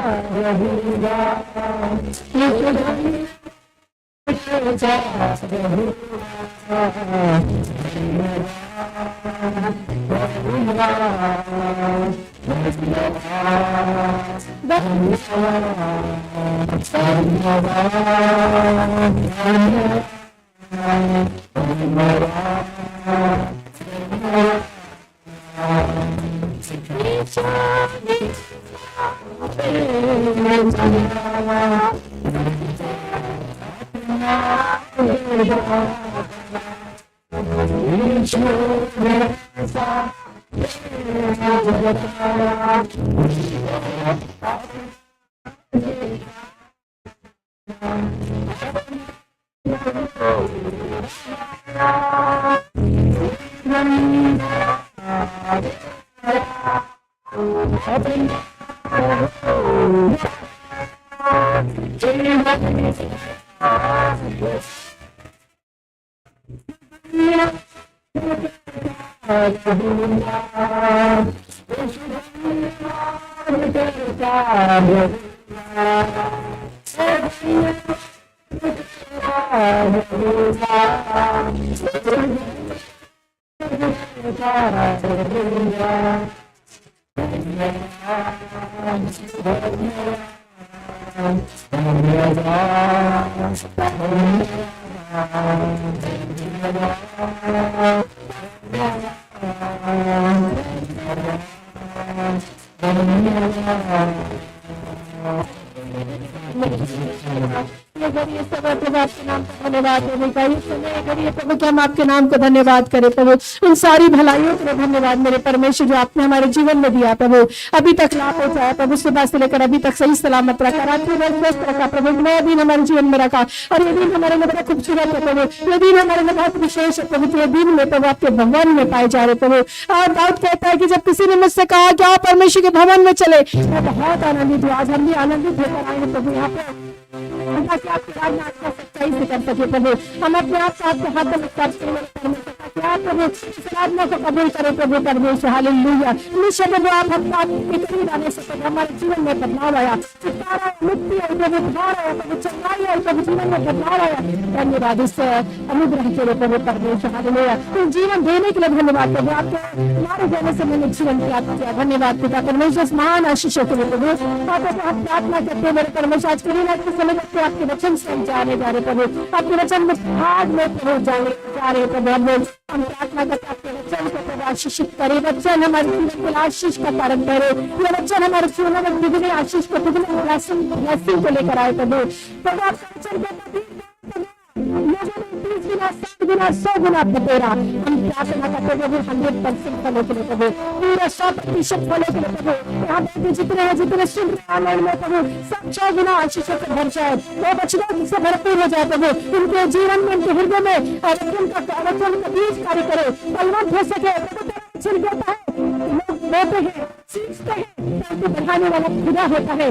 रहूंगा, यीशु धन्यवाद हम आपके नाम को धन्यवाद करें प्रभु, इन सारी भलाइयों के लिए धन्यवाद मेरे परमेश्वर जो आपने हमारे जीवन में दिया प्रभु। अभी तक लाभ हो जाए प्रभु, सुबह से लेकर अभी तक सही सलामत रखा, रात्रि में स्वस्थ रखा प्रभु, नया दिन हमारे जीवन में रखा। और ये दिन हमारे लिए बड़ा खूबसूरत है प्रभु, ये दिन हमारे लिए बहुत विशेष है प्रभु। ये दिन में प्रभु आपके भवन में पाए जा रहे प्रभु। और दाऊद कहता है कि जब किसी ने मुझसे कहा कि आप परमेश्वर के भवन में चले, मैं बहुत आनंदित हूँ। आज हम भी आनंदित होकर आए हैं प्रभु यहाँ पे, ताकि आपकी आराधना सच्चाई से कर सके प्रभु। हम अपने आप को आपके हाथ में करते हैं आप प्रभु, इस आराधना को कबूल करें प्रभु परमेश्वर। हालेलुया। निश्चय प्रभु आप हमको आपके करीब आने से प्रभु हमारे जीवन में बदलाव आया, छुटकारा मुक्ति आई प्रभु, उद्धार आया प्रभु, चंगाई आई प्रभु, जीवन में बदलाव आया। धन्यवाद इस अनुग्रह के लिए प्रभु परमेश्वर। हालेलुया। तो जीवन देने के लिए धन्यवाद प्रभु, आपके हमारे जाने से मैंने जीवन प्राप्त किया। धन्यवाद पिता परमेश्वर, महान आशीषों के लिए प्रभु। आप प्रार्थना करते हैं मेरे परमेश्वर, आज करीब रात के समय तक आपके वचन से हम जाने जा रहे प्रभु, आपके वचन में भाग में प्रभु जाने जा रहे प्रभु। हम प्रार्थना करते आपके वचन को प्रभु आशीषित करे, वचन हमारे जीवन के आशीष का कारण करे, ये वचन हमारे जीवन में दुगने आशीष को, दुगने ब्लेसिंग को लेकर आए प्रभु। आपका वचन को 30 गुना 60 गुना 100 गुना तेरा हम प्रार्थना करते प्रभु, 100% फलों के लिए प्रभु, पूरा 100% फलों के लिए प्रभु। यहाँ पे जितने हैं, जितने सुन रहे हैं में प्रभु, सब 100 गुना आशीषों से भर जाए, वो वचनों से भरपूर हो जाए प्रभु। उनके जीवन में, उनके हृदय में वचन का बीज कार्य करे, बलवंत हो सके प्रभु। वचन कहता है लोग बोलते हैं, सीखते हैं, ताकि बढ़ाने वाला खुदा होता है।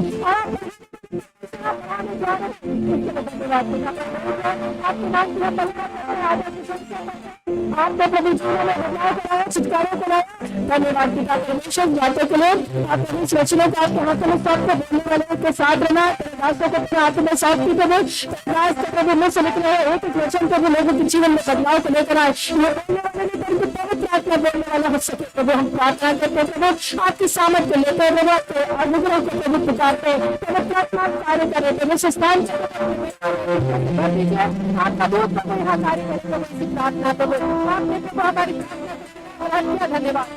और आपने प्रभु जीवन में बदलाव कराया, छुटकारा कराया। धन्यवाद पिता परमेश्वर। जाते के लिए आपने इस वचनों को आपके हाथों में सौंप कर बोलने वाले के साथ रहना, रास्तों को अपने हाथों में सौंप दी प्रभु। प्रभु मुझ से निकले एक वचन प्रभु लोगों के जीवन में बदलाव को लेकर आए, पवित्र आत्मा बोलने वाला हो सके प्रभु। हम प्रार्थना करते प्रभु, आपकी सामर्थ को लेकर प्रभु, अनुग्रह को प्रभु पुकारते पवित्र आत्मा कार्य करे प्रभु। स्थान आपका दूत प्रभु यहाँ कार्य करे प्रभु। प्रार्थना प्रभु आपने प्रभु हमारी प्रार्थना, धन्यवाद।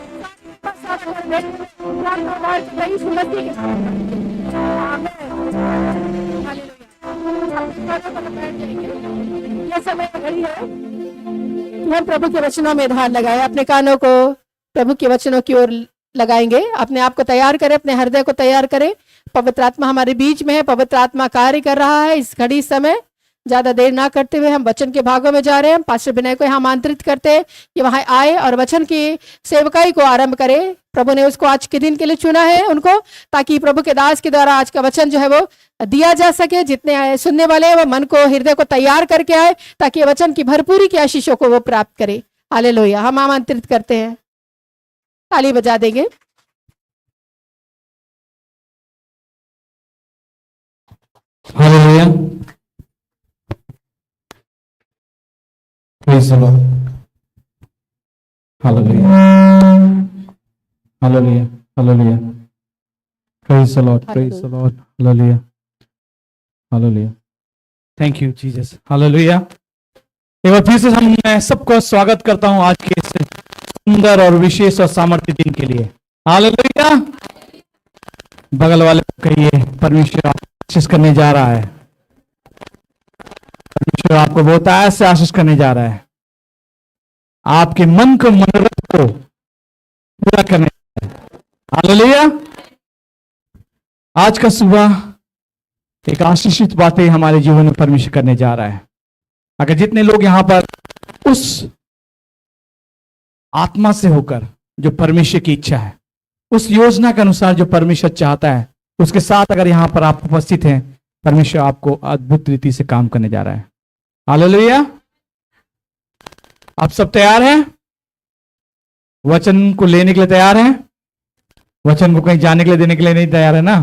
यह समय घड़ी है कि हम प्रभु के वचनों में ध्यान लगाए, अपने कानों को प्रभु के वचनों की ओर लगाएंगे। अपने आप को तैयार करें, अपने हृदय को तैयार करें। पवित्र आत्मा हमारे बीच में है, पवित्र आत्मा कार्य कर रहा है इस घड़ी समय। ज्यादा देर ना करते हुए हम वचन के भागों में जा रहे हैं। पास्टर विनय को यहाँ आमंत्रित करते हैं कि वहां आए और वचन की सेवकाई को आरंभ करे। प्रभु ने उसको आज के दिन के लिए चुना है उनको, ताकि प्रभु के दास के द्वारा आज का वचन जो है वो दिया जा सके। जितने सुनने वाले हैं वो मन को, हृदय को तैयार करके आए, ताकि वचन की भरपूरी की आशीषों को वो प्राप्त करे। हालेलुया। हम आमंत्रित करते हैं, ताली बजा देंगे। Praise the Lord. Hallelujah, hallelujah, hallelujah. Praise the Lord, praise the Lord. Hallelujah, hallelujah. Thank you Jesus. Hallelujah. एक बार फिर से मैं सबको स्वागत करता हूं आज के इस सुंदर और विशेष और सामर्थ्य दिन के लिए। हालेलुया। बगल वाले को कहिए, परमेश्वर आपको आशीष करने जा रहा है। परमेश्वर आपको बहुत आयत से आशीष करने जा रहा है। आपके मन को, मनोरथ को पूरा करने जा रहा है। हालेलुया। आज का सुबह एक आशीषित बातें हमारे जीवन में परमेश्वर करने जा रहा है। अगर जितने लोग यहां पर उस आत्मा से होकर जो परमेश्वर की इच्छा है, उस योजना के अनुसार जो परमेश्वर चाहता है, उसके साथ अगर यहां पर आप उपस्थित हैं, परमेश्वर आपको अद्भुत रीति से काम करने जा रहा है। हालेलुया। आप सब तैयार हैं? वचन को लेने के लिए तैयार हैं? वचन को कहीं जाने के लिए, देने के लिए नहीं तैयार है ना?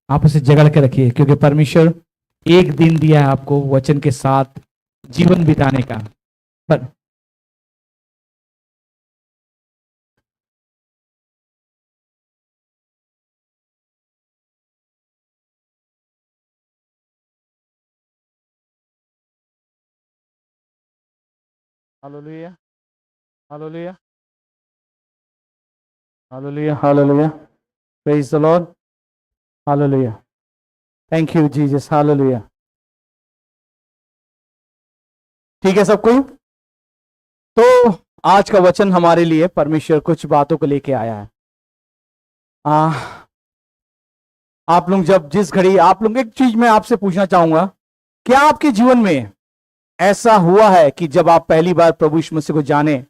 आप उसे जगड़ के रखिए, क्योंकि परमेश्वर एक दिन दिया है आपको वचन के साथ जीवन बिताने का। पर hallelujah, hallelujah, hallelujah, hallelujah. Praise the Lord. Hallelujah. Thank you Jesus. Hallelujah. ठीक है सब कोई? तो आज का वचन हमारे लिए परमेश्वर कुछ बातों को लेके आया है। आप लोग जब जिस घड़ी, आप लोग एक चीज मैं आपसे पूछना चाहूंगा, क्या आपके जीवन में ऐसा हुआ है कि जब आप पहली बार प्रभु यीशु मसीह को जाने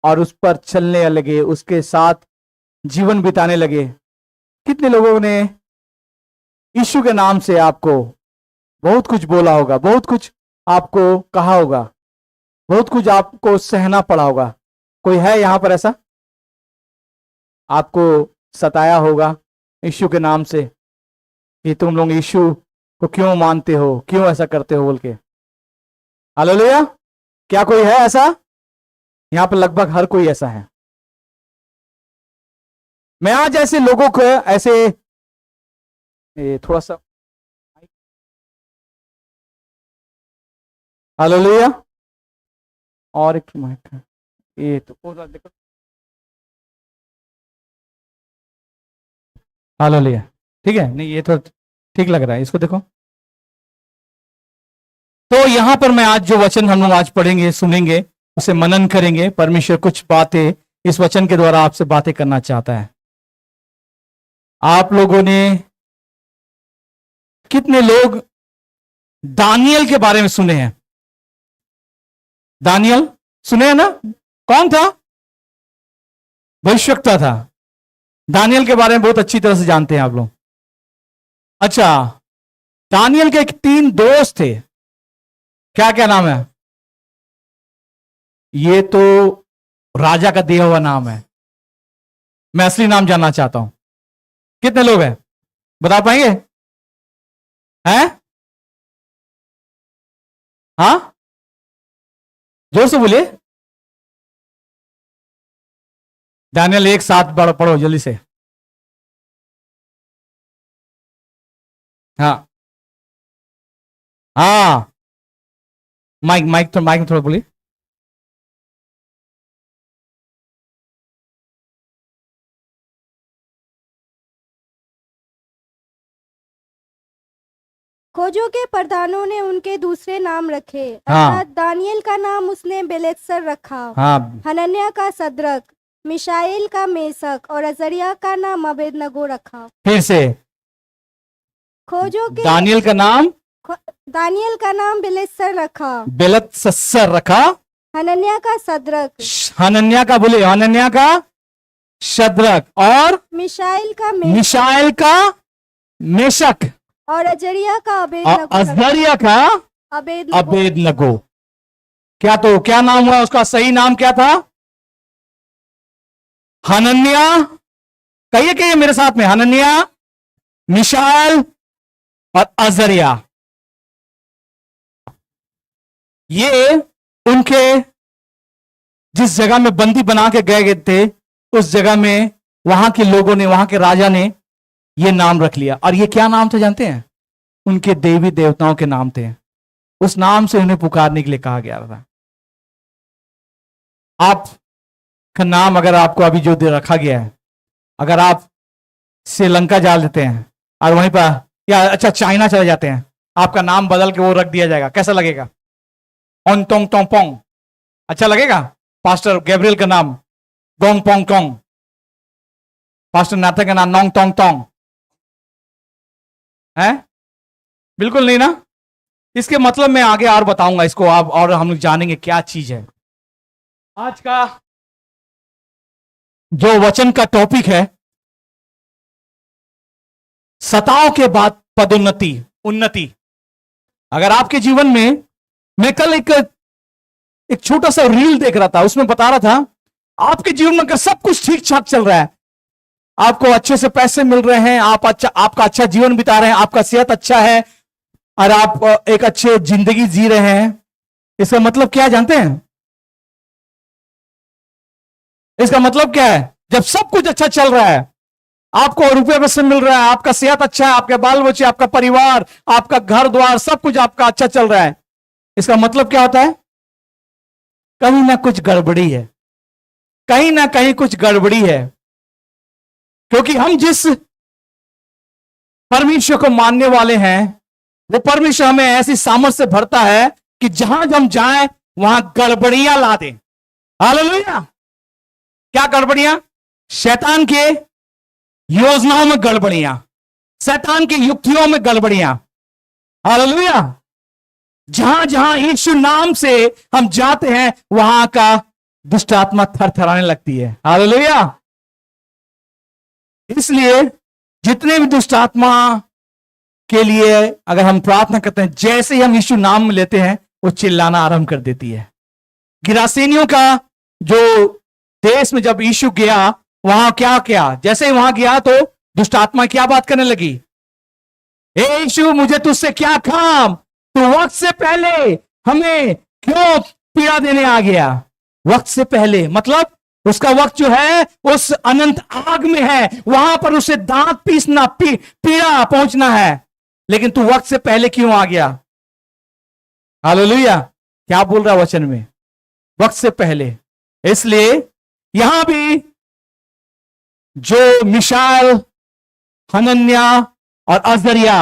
और उस पर चलने लगे, उसके साथ जीवन बिताने लगे? कितने लोगों ने यीशु के नाम से आपको बहुत कुछ बोला होगा, बहुत कुछ आपको कहा होगा, बहुत कुछ आपको सहना पड़ा होगा? कोई है यहां पर ऐसा? आपको सताया होगा यीशु के नाम से कि तुम लोग यीशु को क्यों मानते हो, क्यों ऐसा करते हो बोल के। हालेलुया। क्या कोई है ऐसा? यहां पर लगभग हर कोई ऐसा है। मैं आज ऐसे लोगों को, ऐसे थोड़ा सा, हालेलुया, और एक माइक है, ये तो देखो। हालेलुया। ठीक है, नहीं ये तो ठीक लग रहा है, इसको देखो। तो यहां पर मैं आज जो वचन हम लोग आज पढ़ेंगे, सुनेंगे, उसे मनन करेंगे। परमेश्वर कुछ बातें इस वचन के द्वारा आपसे बातें करना चाहता है। आप लोगों ने, कितने लोग दानियल के बारे में सुने हैं? दानियल सुने हैं ना? कौन था? भविष्यवक्ता था। दानियल के बारे में बहुत अच्छी तरह से जानते हैं आप लोग। अच्छा, दानियल के 3 दोस्त थे। क्या क्या नाम है? ये तो राजा का दिया हुआ नाम है, मैं असली नाम जानना चाहता हूं। कितने लोग हैं, बता पाएंगे? हैं? हाँ, जोर से बोलिए। दानियल 1:7 पढ़ो जल्दी से। हाँ हाँ, माइक माइक माइक में थोड़ा बोलिए। खोजों के प्रधानों ने उनके दूसरे नाम रखे। हाँ। अर्थात दानियल का नाम उसने बेलेत्सर रखा, हाँ, हनन्याह का सद्रक, मिशाएल का मेसक और अजरिया का नाम अबेदनगो रखा। फिर से। खोजों के दानियल का नाम दानियल का नाम बेलेत्सर रखा, बेलतसस्सर रखा, हनन्याह का सद्रक, हनन्याह का, बोले हनन्याह का शद्रक, और मिशाएल का मिशाएल का मेशक, और अजरिया का और अबेदनगो अजरिया का अबेदनगो। क्या तो क्या नाम हुआ उसका? सही नाम क्या था? हनन्याह। कहिए कहिए मेरे साथ में, हनन्याह, मिशाएल और अजरिया। ये उनके जिस जगह में बंदी बना के गए थे, उस जगह में वहां के लोगों ने, वहां के राजा ने ये नाम रख लिया। और ये क्या नाम थे जानते हैं? उनके देवी देवताओं के नाम थे। उस नाम से उन्हें पुकारने के लिए कहा गया था। आप का नाम अगर आपको अभी जो दे रखा गया है, अगर आप श्रीलंका जा लेते हैं और वहीं पर, या अच्छा चाइना चले जाते हैं, आपका नाम बदल के वो रख दिया जाएगा, कैसा लगेगा? ओन टोंग टोंग पोंग, अच्छा लगेगा? पास्टर गैब्रियल का नाम गोंग पोंग टोंग, पास्टर नाथा का नाम नोंग टोंग टोंग है? बिल्कुल नहीं ना। इसके मतलब मैं आगे और बताऊंगा इसको, आप और हम लोग जानेंगे क्या चीज है। आज का जो वचन का टॉपिक है, सताओं के बाद पदोन्नति, उन्नति। अगर आपके जीवन में, मैं कल एक छोटा सा रील देख रहा था, उसमें बता रहा था आपके जीवन में अगर सब कुछ ठीक ठाक चल रहा है, आपको अच्छे से पैसे मिल रहे हैं, आपका अच्छा जीवन बिता रहे हैं, आपका सेहत अच्छा है और आप एक अच्छे जिंदगी जी रहे हैं, इसका मतलब क्या है जानते हैं? इसका मतलब क्या है? जब सब कुछ अच्छा चल रहा है, आपको रुपये पैसे मिल रहा है, आपका सेहत अच्छा है, आपके बाल बच्चे, आपका परिवार, आपका घर द्वार, सब कुछ आपका अच्छा चल रहा है, इसका मतलब क्या होता है? कहीं ना कुछ गड़बड़ी है, कहीं ना कहीं कुछ गड़बड़ी है। क्योंकि हम जिस परमेश्वर को मानने वाले हैं, वो परमेश्वर हमें ऐसी सामर्थ्य से भरता है कि जहां हम जाएं वहां गड़बड़ियां ला दें। हालेलुया। क्या गड़बड़ियां? शैतान के योजनाओं में गड़बड़ियां, शैतान की युक्तियों में गड़बड़ियां। हालेलुया। जहां जहां यीशु नाम से हम जाते हैं, वहां का दुष्ट आत्मा थरथराने लगती है। हालेलुया। इसलिए जितने भी दुष्ट आत्मा के लिए अगर हम प्रार्थना करते हैं, जैसे ही हम यीशु नाम लेते हैं, वो चिल्लाना आरंभ कर देती है। गिरासेनियों का जो देश में जब यीशु गया, वहां क्या क्या, जैसे ही वहां गया तो दुष्ट आत्मा क्या बात करने लगी? हे यीशु, मुझे तुझसे क्या काम? तू वक्त से पहले हमें क्यों पीड़ा देने आ गया? वक्त से पहले मतलब उसका वक्त जो है उस अनंत आग में है, वहां पर उसे दांत पीसना, पीड़ा पहुंचना है, लेकिन तू वक्त से पहले क्यों आ गया? हालेलुया। क्या बोल रहा है वचन में? वक्त से पहले। इसलिए यहां भी जो मिशाएल, हनन्या और अजरिया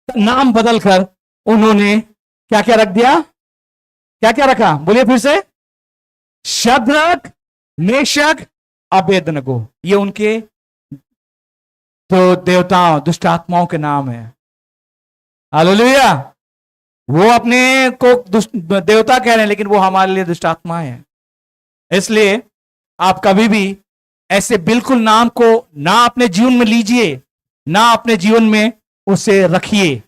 नाम बदलकर उन्होंने क्या क्या रख दिया? क्या क्या रखा? बोलिए फिर से। शद्रक, मेशक, अबेदनगो, ये उनके तो देवताओं, दुष्ट आत्माओं के नाम है। हालेलुया। वो अपने को देवता कह रहे हैं, लेकिन वो हमारे लिए दुष्ट आत्मा है। इसलिए आप कभी भी ऐसे बिल्कुल नाम को ना अपने जीवन में लीजिए, ना अपने जीवन में उसे रखिए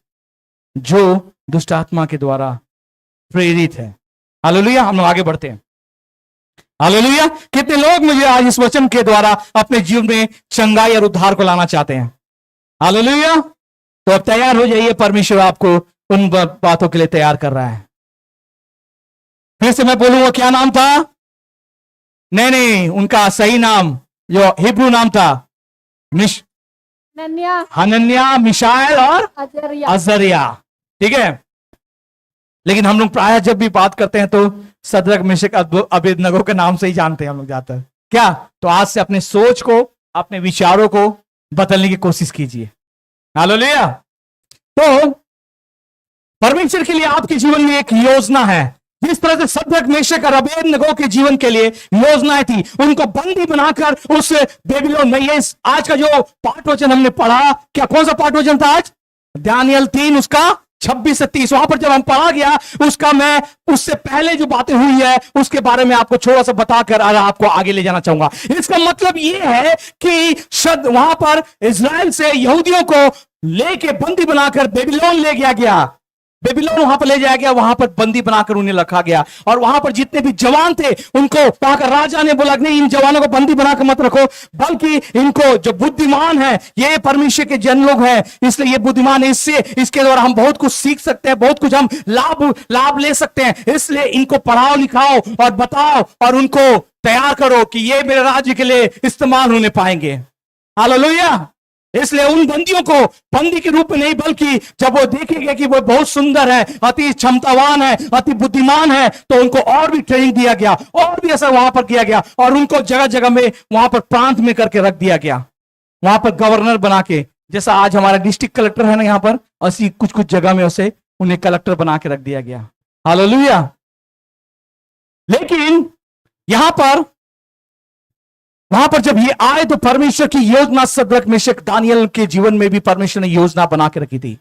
जो दुष्ट आत्मा के द्वारा प्रेरित है। हालेलुया। हम लोग आगे बढ़ते हैं। हालेलुया। कितने लोग मुझे आज इस वचन के द्वारा अपने जीवन में चंगाई और उद्धार को लाना चाहते हैं? हालेलुया। तो अब तैयार हो जाइए, परमेश्वर आपको उन बातों के लिए तैयार कर रहा है। फिर से मैं बोलूंगा, क्या नाम था? नहीं, उनका सही नाम जो हिब्रू नाम था हनन्या, मिशाएल और अजरिया। ठीक है। लेकिन हम लोग प्रायः जब भी बात करते हैं तो सदरक, मेशक, अबेदनगो के नाम से ही जानते हैं हम लोग जाते हैं। क्या? तो आज से अपने सोच को, अपने विचारों को बदलने की कोशिश कीजिए। हालेलुया। तो परमेश्वर के लिए आपके जीवन में एक योजना है। जिस तरह से सदरक, मेशक और अबेदनगो के जीवन के लिए योजनाएं थी, उनको बंदी बनाकर उस बेबीलोन में, ये आज का जो पाठ वचन हमने पढ़ा, क्या कौन सा पाठ वचन था आज? दानियल 3 उसका 26 से 30। वहां पर जब हम पढ़ा गया, उसका मैं उससे पहले जो बातें हुई है उसके बारे में आपको थोड़ा सा बताकर आपको आगे ले जाना चाहूंगा। इसका मतलब यह है कि वहां पर इजराइल से यहूदियों को लेके बंदी बनाकर बेबीलोन ले गया। बेबीलोन वहां पर ले जाया गया, वहां पर बंदी बनाकर उन्हें रखा गया। और वहां पर जितने भी जवान थे उनको वहां का राजा ने बोला नहीं, इन जवानों को बंदी बनाकर मत रखो, बल्कि इनको जो बुद्धिमान है, ये परमेश्वर के जन लोग हैं, इसलिए ये बुद्धिमान है, इससे इसके द्वारा हम बहुत कुछ सीख सकते हैं, बहुत कुछ हम लाभ ले सकते हैं, इसलिए इनको पढ़ाओ लिखाओ और बताओ और उनको तैयार करो कि ये मेरे राज्य के लिए इस्तेमाल होने पाएंगे। हालेलुया। इसलिए उन बंदियों को बंदी के रूप में नहीं, बल्कि जब वो देखेंगे कि वो बहुत सुंदर है, अति क्षमतावान है, अति बुद्धिमान है, तो उनको और भी ट्रेनिंग दिया गया, और भी ऐसा वहां पर किया गया, और उनको जगह जगह में वहां पर प्रांत में करके रख दिया गया, वहां पर गवर्नर बना के, जैसा आज हमारा डिस्ट्रिक्ट कलेक्टर है ना यहाँ पर, ऐसी कुछ कुछ जगह में उसे उन्हें कलेक्टर बना के रख दिया गया। हालेलुया। लेकिन यहां पर वहां पर जब ये आए तो परमेश्वर की योजना सद्रक मेशक दानियल के जीवन में भी परमेश्वर ने योजना बना के रखी थी।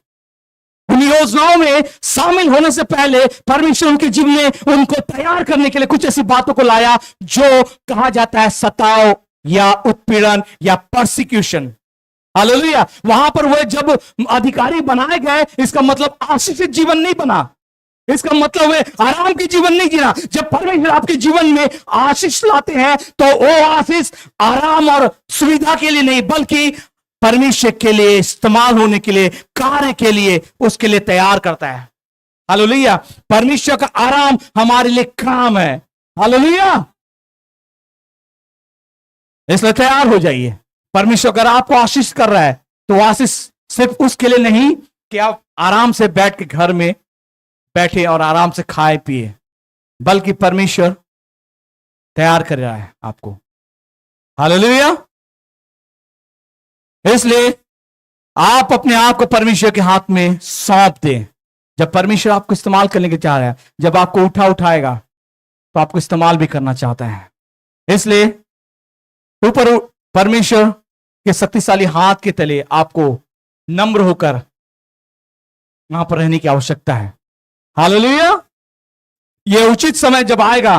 उन योजनाओं में शामिल होने से पहले परमेश्वर उनके जीवन में उनको तैयार करने के लिए कुछ ऐसी बातों को लाया जो कहा जाता है सताव या उत्पीड़न या परसिक्यूशन। हालेलुया। वहां पर वो जब अधिकारी बनाए गए, इसका मतलब आशीषित जीवन नहीं बना, इसका मतलब है आराम की जीवन नहीं जीना। जब परमेश्वर आपके जीवन में आशीष लाते हैं तो वो आशीष आराम और सुविधा के लिए नहीं, बल्कि परमेश्वर के लिए इस्तेमाल होने के लिए, कार्य के लिए उसके लिए तैयार करता है। हालेलुया। परमेश्वर का आराम हमारे लिए काम है। हालेलुया। इसलिए तैयार हो जाइए। परमेश्वर अगर आपको आशीष कर रहा है तो आशीष सिर्फ उसके लिए नहीं कि आप आराम से बैठ के घर में बैठे और आराम से खाए पिए, बल्कि परमेश्वर तैयार कर रहा है आपको। हालेलुया। इसलिए आप अपने आप को परमेश्वर के हाथ में सौंप दें। जब परमेश्वर आपको इस्तेमाल करने के चाह रहा है, जब आपको उठाएगा तो आपको इस्तेमाल भी करना चाहता है। इसलिए ऊपर परमेश्वर के शक्तिशाली हाथ के तले आपको नम्र होकर वहां पर रहने की आवश्यकता है। हालेलुया। यह उचित समय जब आएगा,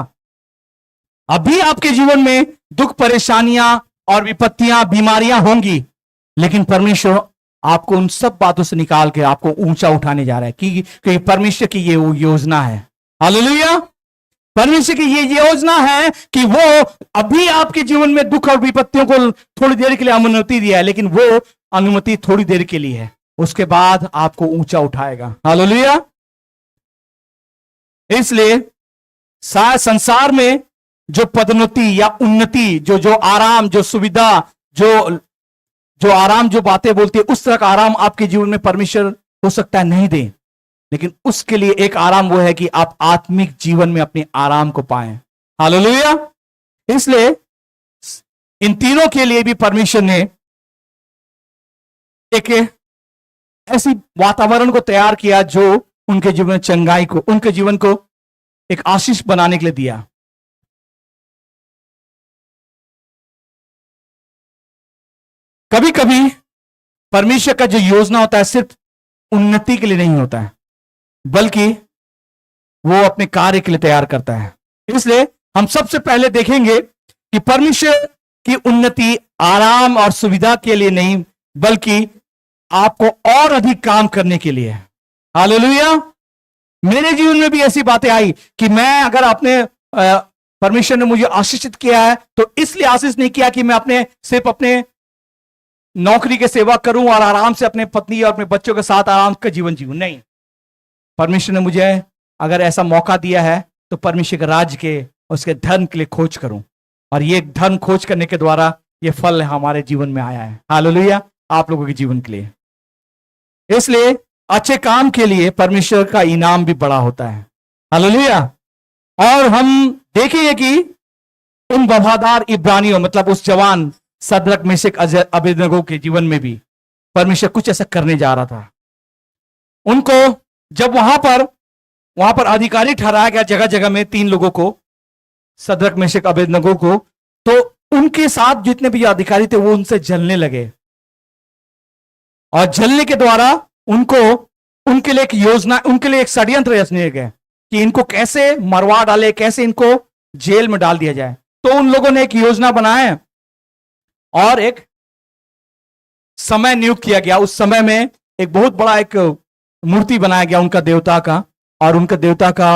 अभी आपके जीवन में दुख परेशानियां और विपत्तियां बीमारियां होंगी, लेकिन परमेश्वर आपको उन सब बातों से निकाल के आपको ऊंचा उठाने जा रहा है, क्योंकि परमेश्वर की ये योजना है। हालेलुया। परमेश्वर की ये योजना है कि वो अभी आपके जीवन में दुख और विपत्तियों को थोड़ी देर के लिए अनुमति दिया है, लेकिन वो अनुमति थोड़ी देर के लिए है, उसके बाद आपको ऊंचा उठाएगा। हालेलुया। इसलिए सारे संसार में जो पदोन्नति या उन्नति, जो आराम, जो सुविधा, जो आराम, जो बातें बोलती है, उस तरह का आराम आपके जीवन में परमेश्वर हो सकता है नहीं दे, लेकिन उसके लिए एक आराम वो है कि आप आत्मिक जीवन में अपने आराम को पाएं। हालेलुया। इसलिए इन तीनों के लिए भी परमेश्वर ने एक ऐसी वातावरण को तैयार किया जो उनके जीवन में चंगाई को, उनके जीवन को एक आशीष बनाने के लिए दिया। कभी कभी परमेश्वर का जो योजना होता है सिर्फ उन्नति के लिए नहीं होता है, बल्कि वो अपने कार्य के लिए तैयार करता है। इसलिए हम सबसे पहले देखेंगे कि परमेश्वर की उन्नति आराम और सुविधा के लिए नहीं, बल्कि आपको और अधिक काम करने के लिए। हालेलुया। मेरे जीवन में भी ऐसी बातें आई कि मैं अगर अपने परमेश्वर ने मुझे आशीषित किया है तो इसलिए आशीष नहीं किया कि मैं सिर्फ अपने नौकरी के सेवा करूं और आराम से अपने पत्नी और अपने बच्चों के साथ आराम का जीवन जीऊं। नहीं, परमेश्वर ने मुझे अगर ऐसा मौका दिया है तो परमेश्वर के राज्य के, उसके धर्म के लिए खोज करूं, और ये धर्म खोज करने के द्वारा ये फल हमारे जीवन में आया है। हालेलुया। आप लोगों के जीवन के लिए, इसलिए अच्छे काम के लिए परमेश्वर का इनाम भी बड़ा होता है। हालेलुया। और हम देखेंगे कि उन वफादार इब्रानियों, मतलब उस जवान सद्रक मेशक अबेदनगो के जीवन में भी परमेश्वर कुछ ऐसा करने जा रहा था। उनको जब वहां पर अधिकारी ठहराया गया जगह जगह में 3 लोगों को, सद्रक मेशक अबेदनगो को, तो उनके साथ जितने भी अधिकारी थे वो उनसे जलने लगे, और जलने के द्वारा उनके लिए एक योजना, उनके लिए एक षड्यंत्र रचने गए कि इनको कैसे मरवा डाले, कैसे इनको जेल में डाल दिया जाए। तो उन लोगों ने एक योजना बनाया और एक समय नियुक्त किया गया। उस समय में एक बहुत बड़ा एक मूर्ति बनाया गया उनका देवता का, और उनका देवता का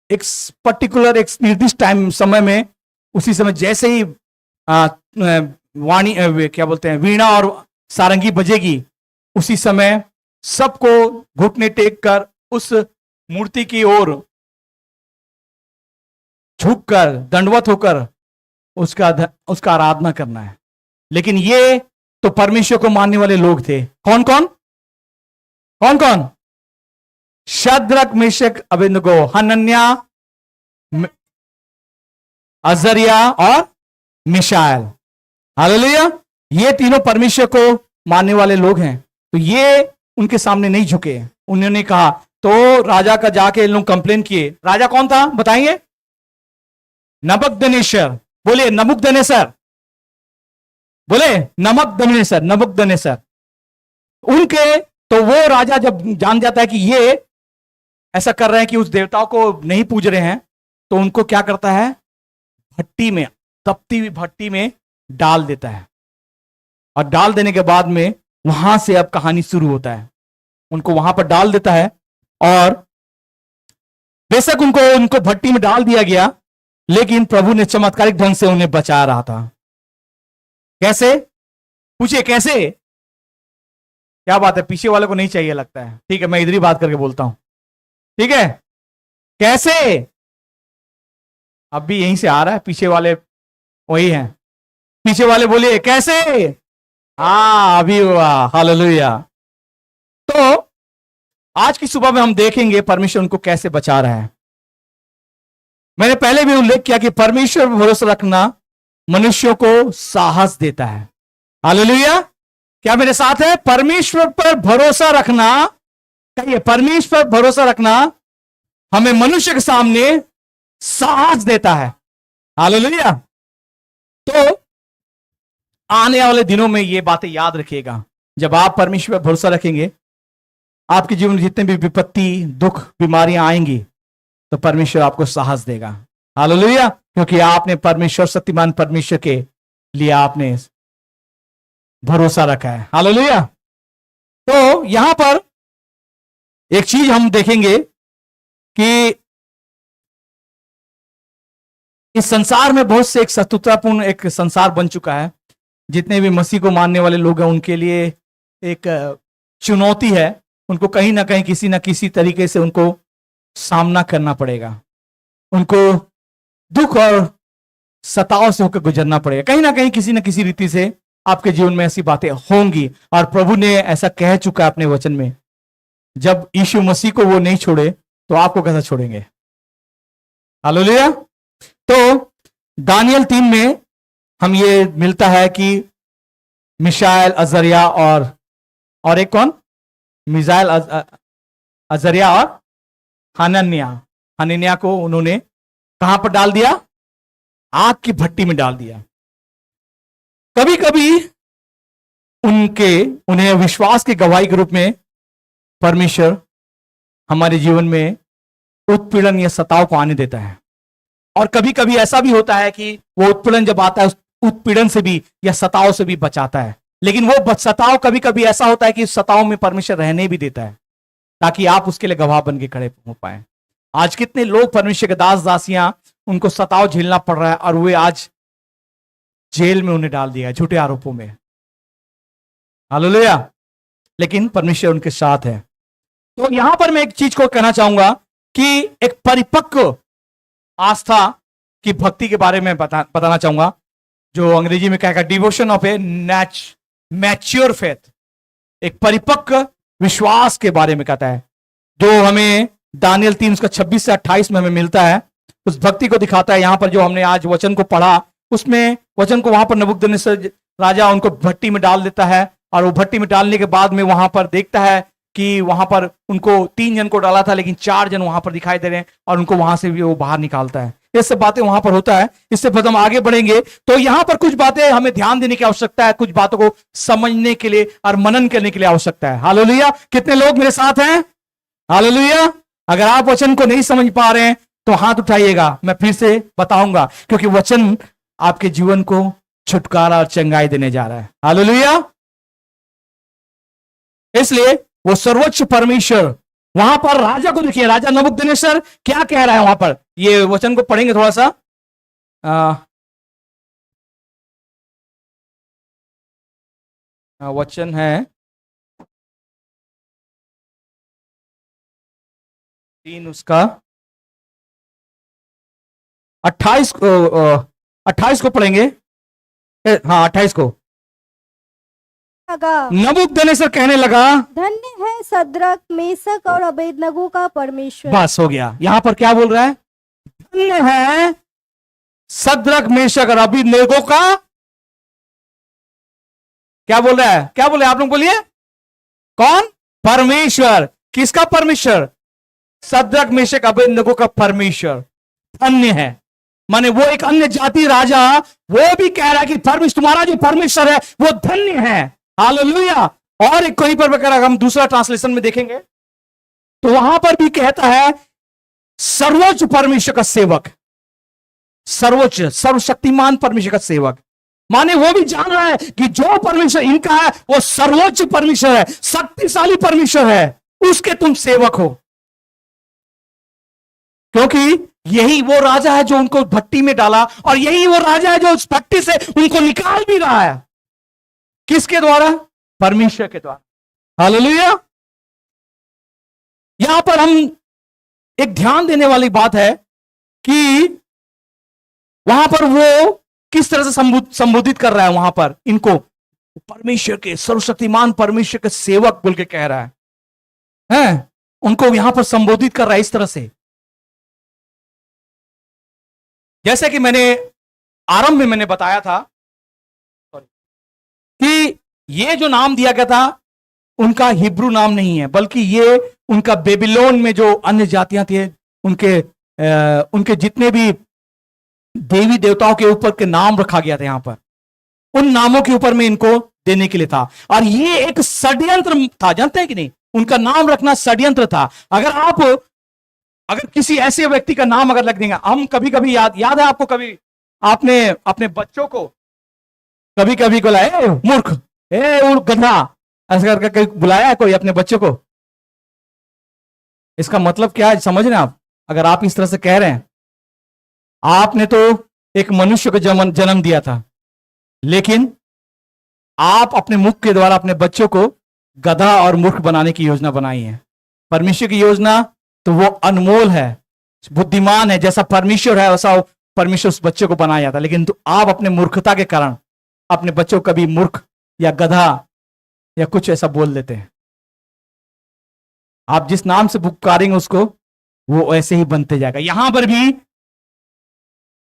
एक पर्टिकुलर एक निर्दिष्ट टाइम समय में, उसी समय जैसे ही वाणी क्या बोलते हैं, वीणा और सारंगी बजेगी, उसी समय सबको घुटने टेक कर उस मूर्ति की ओर झुककर दंडवत होकर उसका आराधना करना है। लेकिन ये तो परमेश्वर को मानने वाले लोग थे। कौन कौन? कौन कौन? शद्रक, मेशक, अबेदनगो, हनन्या, अजरिया और मिशाएल। हालेलुया। ये तीनों परमेश्वर को मानने वाले लोग हैं। तो ये उनके सामने नहीं झुके। उन्होंने कहा, तो राजा का जाके इन लोग कंप्लेन किए। राजा कौन था बताएंगे? नबूकदनेस्सर। बोलिए नबूकदनेस्सर, बोले नबूकदनेस्सर, नबूकदनेस्सर। उनके तो वो राजा जब जान जाता है कि ये ऐसा कर रहे हैं कि उस देवताओं को नहीं पूज रहे हैं, तो उनको क्या करता है? भट्टी में, तपती हुई भट्टी में डाल देता है। और डाल देने के बाद में वहां से अब कहानी शुरू होता है। उनको वहां पर डाल देता है, और बेशक उनको भट्टी में डाल दिया गया, लेकिन प्रभु ने चमत्कारिक ढंग से उन्हें बचा रहा था। कैसे? पूछिए कैसे? क्या बात है, पीछे वाले को नहीं चाहिए लगता है। ठीक है, मैं इधर ही बात करके बोलता हूं। ठीक है, कैसे? अब भी यहीं से आ रहा है, पीछे वाले वही हैं। पीछे वाले बोलिए कैसे? अभी हुआ। हालेलुया। तो आज की सुबह में हम देखेंगे परमेश्वर उनको कैसे बचा रहा है। मैंने पहले भी उल्लेख किया कि परमेश्वर पर भरोसा रखना मनुष्यों को साहस देता है। हालेलुया। क्या मेरे साथ है? परमेश्वर पर भरोसा रखना, कहिए परमेश्वर पर भरोसा रखना हमें मनुष्य के सामने साहस देता है। हालेलुया। तो आने वाले दिनों में ये बातें याद रखिएगा। जब आप परमेश्वर पर भरोसा रखेंगे, आपके जीवन में जितने भी विपत्ति, दुख, बीमारियां आएंगी, तो परमेश्वर आपको साहस देगा। हालेलुया। क्योंकि आपने परमेश्वर, सत्यमान परमेश्वर के लिए आपने भरोसा रखा है। हालेलुया। तो यहां पर एक चीज हम देखेंगे कि इस संसार में बहुत से एक शत्रुतापूर्ण एक संसार बन चुका है। जितने भी मसीह को मानने वाले लोग हैं, उनके लिए एक चुनौती है। उनको कहीं ना कहीं, किसी ना किसी तरीके से उनको सामना करना पड़ेगा। उनको दुख और सताव से होकर गुजरना पड़ेगा। कहीं ना कहीं, किसी ना किसी रीति से आपके जीवन में ऐसी बातें होंगी। और प्रभु ने ऐसा कह चुका है अपने वचन में, जब यीशु मसीह को वो नहीं छोड़े तो आपको कैसा छोड़ेंगे? हालेलुया। तो दानियल 3 में हम ये मिलता है कि मिशाएल, अजरिया और एक कौन? मिसाइल, अजरिया और हनन्याह को उन्होंने कहां पर डाल दिया? आग की भट्टी में डाल दिया। कभी कभी उन्हें विश्वास की गवाही के रूप में परमेश्वर हमारे जीवन में उत्पीड़न या सताव को आने देता है। और कभी कभी ऐसा भी होता है कि वो उत्पीड़न जब आता है, उस उत्पीड़न से भी या सताव से भी बचाता है। लेकिन वो सताव कभी कभी ऐसा होता है कि सताव में परमेश्वर रहने भी देता है, ताकि आप उसके लिए गवाह बन के खड़े हो पाए। आज कितने लोग परमेश्वर के दास दासियां, उनको सताव झेलना पड़ रहा है, और वे आज जेल में उन्हें डाल दिया है झूठे आरोपों में। हालेलुया। लेकिन परमेश्वर उनके साथ है। तो यहां पर मैं एक चीज को कहना चाहूंगा कि एक परिपक्व आस्था की भक्ति के बारे में बताना चाहूंगा, जो अंग्रेजी में कहेगा devotion of A mature faith. एक परिपक्व विश्वास के बारे में कहता है, जो हमें दानियल 3 उसका 26 से 28 में हमें मिलता है। उस भक्ति को दिखाता है। यहां पर जो हमने आज वचन को पढ़ा, उसमें वचन को वहां पर नबूकदनेस्सर राजा उनको भट्टी में डाल देता है, और वो भट्टी में डालने के बाद में वहां पर देखता है कि वहां पर उनको 3 जन को डाला था, लेकिन 4 जन वहां पर दिखाई दे रहे हैं, और उनको वहां से भी वो बाहर निकालता है। ये सब बातें वहां पर होता है। इससे फिर हम आगे बढ़ेंगे तो यहां पर कुछ बातें हमें ध्यान देने की आवश्यकता है, कुछ बातों को समझने के लिए और मनन करने के लिए आवश्यकता है। हालेलुया। कितने लोग मेरे साथ हैं? हालेलुया। अगर आप वचन को नहीं समझ पा रहे हैं तो हाथ उठाइएगा, मैं फिर से बताऊंगा, क्योंकि वचन आपके जीवन को छुटकारा और चंगाई देने जा रहा है। हालेलुया। इसलिए वो सर्वोच्च परमेश्वर, वहां पर राजा को देखिए, राजा नबूकदनेस्सर क्या कह रहा है वहां पर। ये वचन को पढ़ेंगे थोड़ा सा। वचन है 3 उसका 28 को, 28 को पढ़ेंगे। हाँ 28 को। लगा, नबूकदनेस्सर कहने लगा, धन्य है सद्रक मेशक और अबेदनगो का परमेश्वर। बस हो गया। यहां पर क्या बोल रहा है? धन्य है सद्रक मेशक और अबेदनगो का, क्या बोल रहा है? क्या बोल रहे हैं आप लोग? बोलिए कौन? परमेश्वर। किसका परमेश्वर? सद्रक मेशक अबेदनगो का परमेश्वर धन्य है। माने वो एक अन्य जाति राजा वो भी कह रहा है कि परमेश्वर, तुम्हारा जो परमेश्वर है वो धन्य है। हालेलुया। और एक कहीं पर अगर हम दूसरा ट्रांसलेशन में देखेंगे तो वहां पर भी कहता है सर्वोच्च परमेश्वर का सेवक, सर्वोच्च सर्वशक्तिमान परमेश्वर का सेवक। माने वो भी जान रहा है कि जो परमेश्वर इनका है वो सर्वोच्च परमेश्वर है, शक्तिशाली परमेश्वर है, उसके तुम सेवक हो। क्योंकि यही वो राजा है जो उनको भट्टी में डाला, और यही वो राजा है जो उस भट्टी से उनको निकाल भी रहा है। किसके द्वारा? परमेश्वर के द्वारा। हालेलुया। यहां पर हम एक ध्यान देने वाली बात है कि वहां पर वो किस तरह से संबोधित कर रहा है। वहां पर इनको परमेश्वर के, सर्वशक्तिमान परमेश्वर के सेवक बोल के कह रहा है, उनको यहां पर संबोधित कर रहा है इस तरह से। जैसे कि मैंने आरंभ में मैंने बताया था कि ये जो नाम दिया गया था उनका हिब्रू नाम नहीं है, बल्कि ये उनका बेबीलोन में जो अन्य जातियां थी उनके जितने भी देवी देवताओं के ऊपर के नाम रखा गया था, यहां पर उन नामों के ऊपर में इनको देने के लिए था। और ये एक षड्यंत्र था, जानते हैं कि नहीं? उनका नाम रखना षड्यंत्र था। अगर किसी ऐसे व्यक्ति का नाम अगर रख देंगे, हम कभी कभी याद है आपको, कभी आपने अपने बच्चों को कभी कभी बुलाया मूर्ख, गधा, ऐसा करके बुलाया है कोई अपने बच्चों को? इसका मतलब क्या है समझ रहे हैं आप? अगर आप इस तरह से कह रहे हैं, आपने तो एक मनुष्य को जन्म दिया था, लेकिन आप अपने मुख के द्वारा अपने बच्चों को गधा और मूर्ख बनाने की योजना बनाई है। परमेश्वर की योजना तो वो अनमोल है, बुद्धिमान है, जैसा परमेश्वर है वैसा परमेश्वर उस बच्चे को बनाया जाता, लेकिन तो आप अपने मूर्खता के कारण अपने बच्चों को कभी मूर्ख या गधा या कुछ ऐसा बोल देते हैं। आप जिस नाम से पुकारेंगे उसको वो ऐसे ही बनते जाएगा। यहां पर भी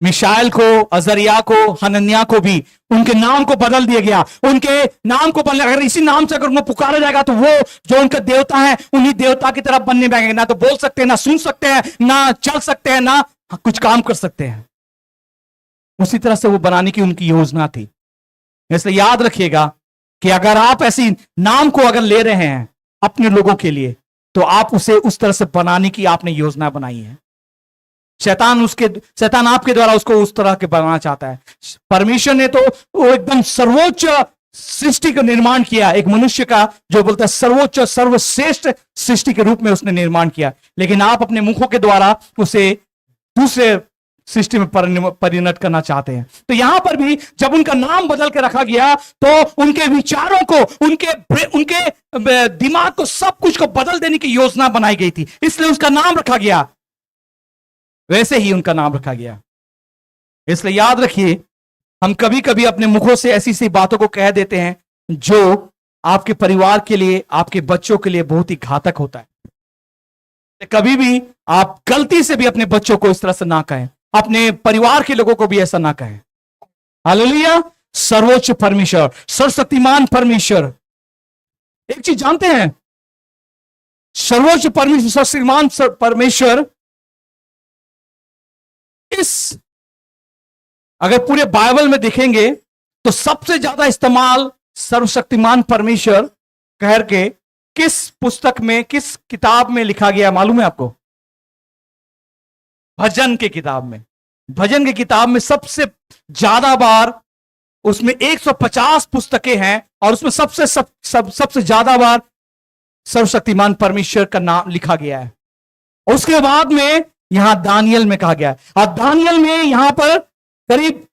मिशाएल को, अजरिया को, हनन्याह को भी उनके नाम को बदल दिया गया। उनके नाम को बदल, अगर इसी नाम से अगर उनको पुकारा जाएगा तो वो जो उनके देवता हैं उन्हीं देवता की तरफ बनने लगेंगे। ना तो बोल सकते हैं, ना सुन सकते हैं, ना चल सकते हैं, ना कुछ काम कर सकते हैं। उसी तरह से वो बनाने की उनकी योजना थी। इसलिए याद रखिएगा कि अगर आप ऐसी नाम को अगर ले रहे हैं अपने लोगों के लिए, तो आप उसे उस तरह से बनाने की आपने योजना बनाई है। शैतान आपके द्वारा उसको उस तरह के बनाना चाहता है। परमेश्वर ने तो वो एकदम सर्वोच्च सृष्टि का निर्माण किया, एक मनुष्य का जो बोलता है सर्वोच्च सर्वश्रेष्ठ सृष्टि के रूप में उसने निर्माण किया, लेकिन आप अपने मुखों के द्वारा उसे दूसरे सृष्टि में परिणत करना चाहते हैं। तो यहां पर भी जब उनका नाम बदल के रखा गया तो उनके विचारों को, उनके दिमाग को, सब कुछ को बदल देने की योजना बनाई गई थी, इसलिए उसका नाम रखा गया, वैसे ही उनका नाम रखा गया। इसलिए याद रखिए, हम कभी कभी अपने मुखों से ऐसी सी बातों को कह देते हैं जो आपके परिवार के लिए, आपके बच्चों के लिए बहुत ही घातक होता है। कभी भी आप गलती से भी अपने बच्चों को इस तरह से ना कहें, अपने परिवार के लोगों को भी ऐसा ना कहें। हालेलुया। सर्वोच्च परमेश्वर, सर्वशक्तिमान परमेश्वर, एक चीज जानते हैं, सर्वोच्च परमेश्वर, सर्वशक्तिमान परमेश्वर, इस अगर पूरे बाइबल में देखेंगे तो सबसे ज्यादा इस्तेमाल सर्वशक्तिमान परमेश्वर कह के किस पुस्तक में, किस किताब में लिखा गया मालूम है आपको? भजन के किताब में। भजन की किताब में सबसे ज्यादा बार, उसमें 150 पुस्तकें हैं और उसमें सबसे ज्यादा बार सर्वशक्तिमान परमेश्वर का नाम लिखा गया है। उसके बाद में यहां दानियल में कहा गया है, और दानियल में यहां पर करीब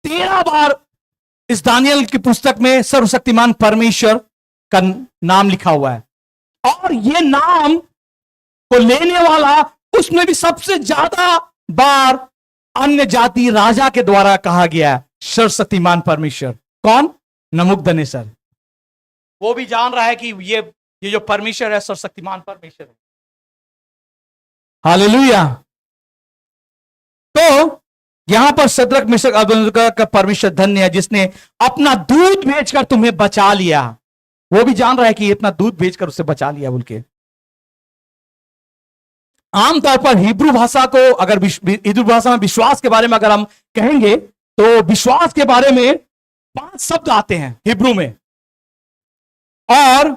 13 बार इस दानियल की पुस्तक में सर्वशक्तिमान परमेश्वर का नाम लिखा हुआ है। और ये नाम को लेने वाला उसमें भी सबसे ज्यादा बार अन्य जाति राजा के द्वारा कहा गया है, सर्वशक्तिमान परमेश्वर। कौन? नबूकदनेस्सर। वो भी जान रहा है कि ये जो परमेश्वर है सर्वशक्तिमान परमेश्वर है। हालेलुया। तो यहां पर शद्रक मिशक अबेदनगो का परमेश्वर धन्य है जिसने अपना दूध बेचकर तुम्हें बचा लिया। वो भी जान रहा है कि इतना दूध बेचकर उससे बचा लिया बोल के। आमतौर पर हिब्रू भाषा को अगर हिब्रू भाषा में विश्वास के बारे में अगर हम कहेंगे तो विश्वास के बारे में 5 शब्द आते हैं हिब्रू में, और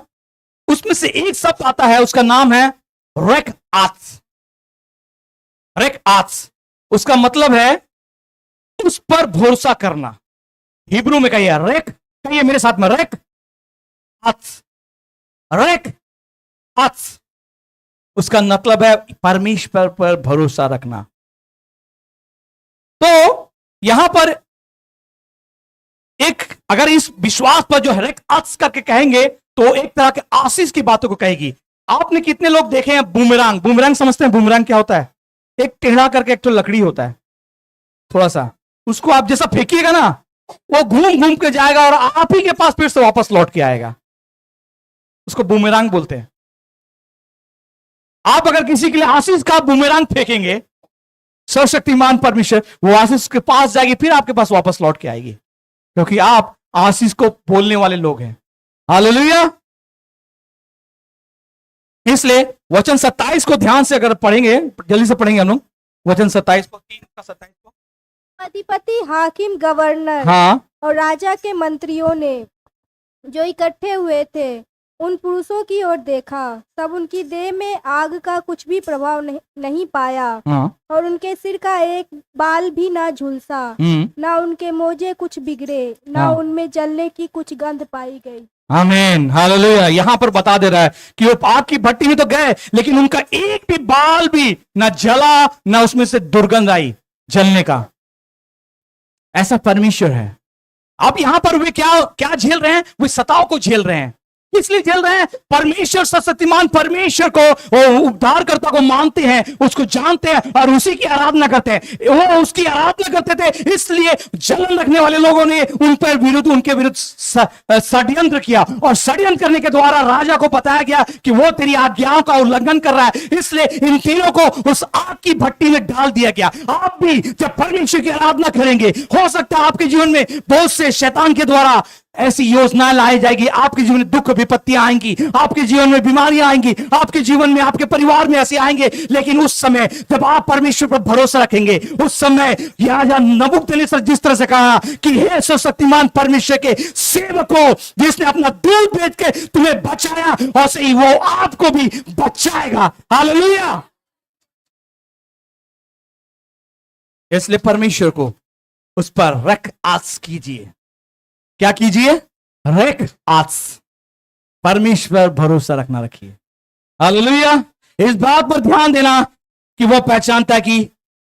उसमें से एक शब्द आता है, उसका नाम है रेक आत्स। रेक आत्स उसका मतलब है उस पर भरोसा करना। हिब्रू में कहिए रेक, कहिए मेरे साथ में रेक आत्स। रेक आत्स उसका मतलब है परमेश्वर पर भरोसा रखना। तो यहां पर एक अगर इस विश्वास पर जो है आत्स करके कहेंगे तो एक तरह के आशीष की बातों को कहेगी। आपने कितने लोग देखे हैं बूमरैंग? बूमरैंग समझते हैं? बूमरैंग क्या होता है? एक टेढ़ा करके एक तो लकड़ी होता है थोड़ा सा, उसको आप जैसा फेंकिएगा ना वो घूम घूम के जाएगा और आप ही के पास फिर से वापस लौट के आएगा। उसको बूमरैंग बोलते हैं। आप अगर किसी के लिए आशीष का बूमरैंग फेंकेंगे, सर्वशक्तिमान परमेश्वर वो आशीष के पास जाएगी, फिर आपके पास वापस लौट के आएगी, क्योंकि आप आशीष को बोलने वाले लोग हैं। हालेलुया। इसलिए वचन 27 को ध्यान से अगर पढ़ेंगे, जल्दी से पढ़ेंगे हम लोग वचन 27 को, 3 का 27 को। अधिपति, हाकिम, गवर्नर हाँ, और राजा के मंत्रियों ने जो इकट्ठे हुए थे उन पुरुषों की ओर देखा। सब उनकी देह में आग का कुछ भी प्रभाव नहीं पाया, हाँ, और उनके सिर का एक बाल भी ना झुलसा, ना उनके मोजे कुछ बिगड़े, ना हाँ। उनमें जलने की कुछ गंध पाई गई। आमीन, हालेलुया। यहां पर बता दे रहा है कि वो आग की भट्टी में तो गए, लेकिन उनका एक भी बाल भी ना जला, ना उसमें से दुर्गंध आई जलने का। ऐसा परमेश्वर है। अब यहां पर वे क्या क्या झेल रहे हैं? वे सताव को झेल रहे हैं। इसलिए झेल रहे हैं, परमेश्वर सर्वशक्तिमान परमेश्वर को, वो उद्धारकर्ता को मानते हैं, उसको जानते हैं और उसी की आराधना करते हैं। वो उसकी आराधना करते थे, इसलिए जलन रखने वाले लोगों ने उनके विरुद्ध षड्यंत्र किया, और षड्यंत्र करने के द्वारा राजा को बताया गया कि वो तेरी आज्ञाओं का उल्लंघन कर रहा है, इसलिए इन तीनों को उस आग की भट्टी में डाल दिया गया। आप भी जब परमेश्वर की आराधना करेंगे, हो सकता है आपके जीवन में बहुत से शैतान के द्वारा ऐसी योजनाएं लाई जाएगी, आपके जीवन में दुख विपत्तियां आएंगी, आपके जीवन में बीमारियां आएंगी, आपके जीवन में, आपके परिवार में ऐसे आएंगे। लेकिन उस समय जब आप परमेश्वर पर भरोसा रखेंगे, उस समय राजा नबूकदनेस्सर जिस तरह से कहा कि हे सर्वशक्तिमान परमेश्वर के सेवकों, जिसने अपना दूध बेच के तुम्हें बचाया, और सही वो आपको भी बचाएगा। हालेलुया। इसलिए परमेश्वर को उस पर रख आस कीजिए। क्या कीजिए? रेक आस, परमेश्वर भरोसा रखना रखिए। हालेलुया। इस बात पर ध्यान देना कि वो पहचानता है कि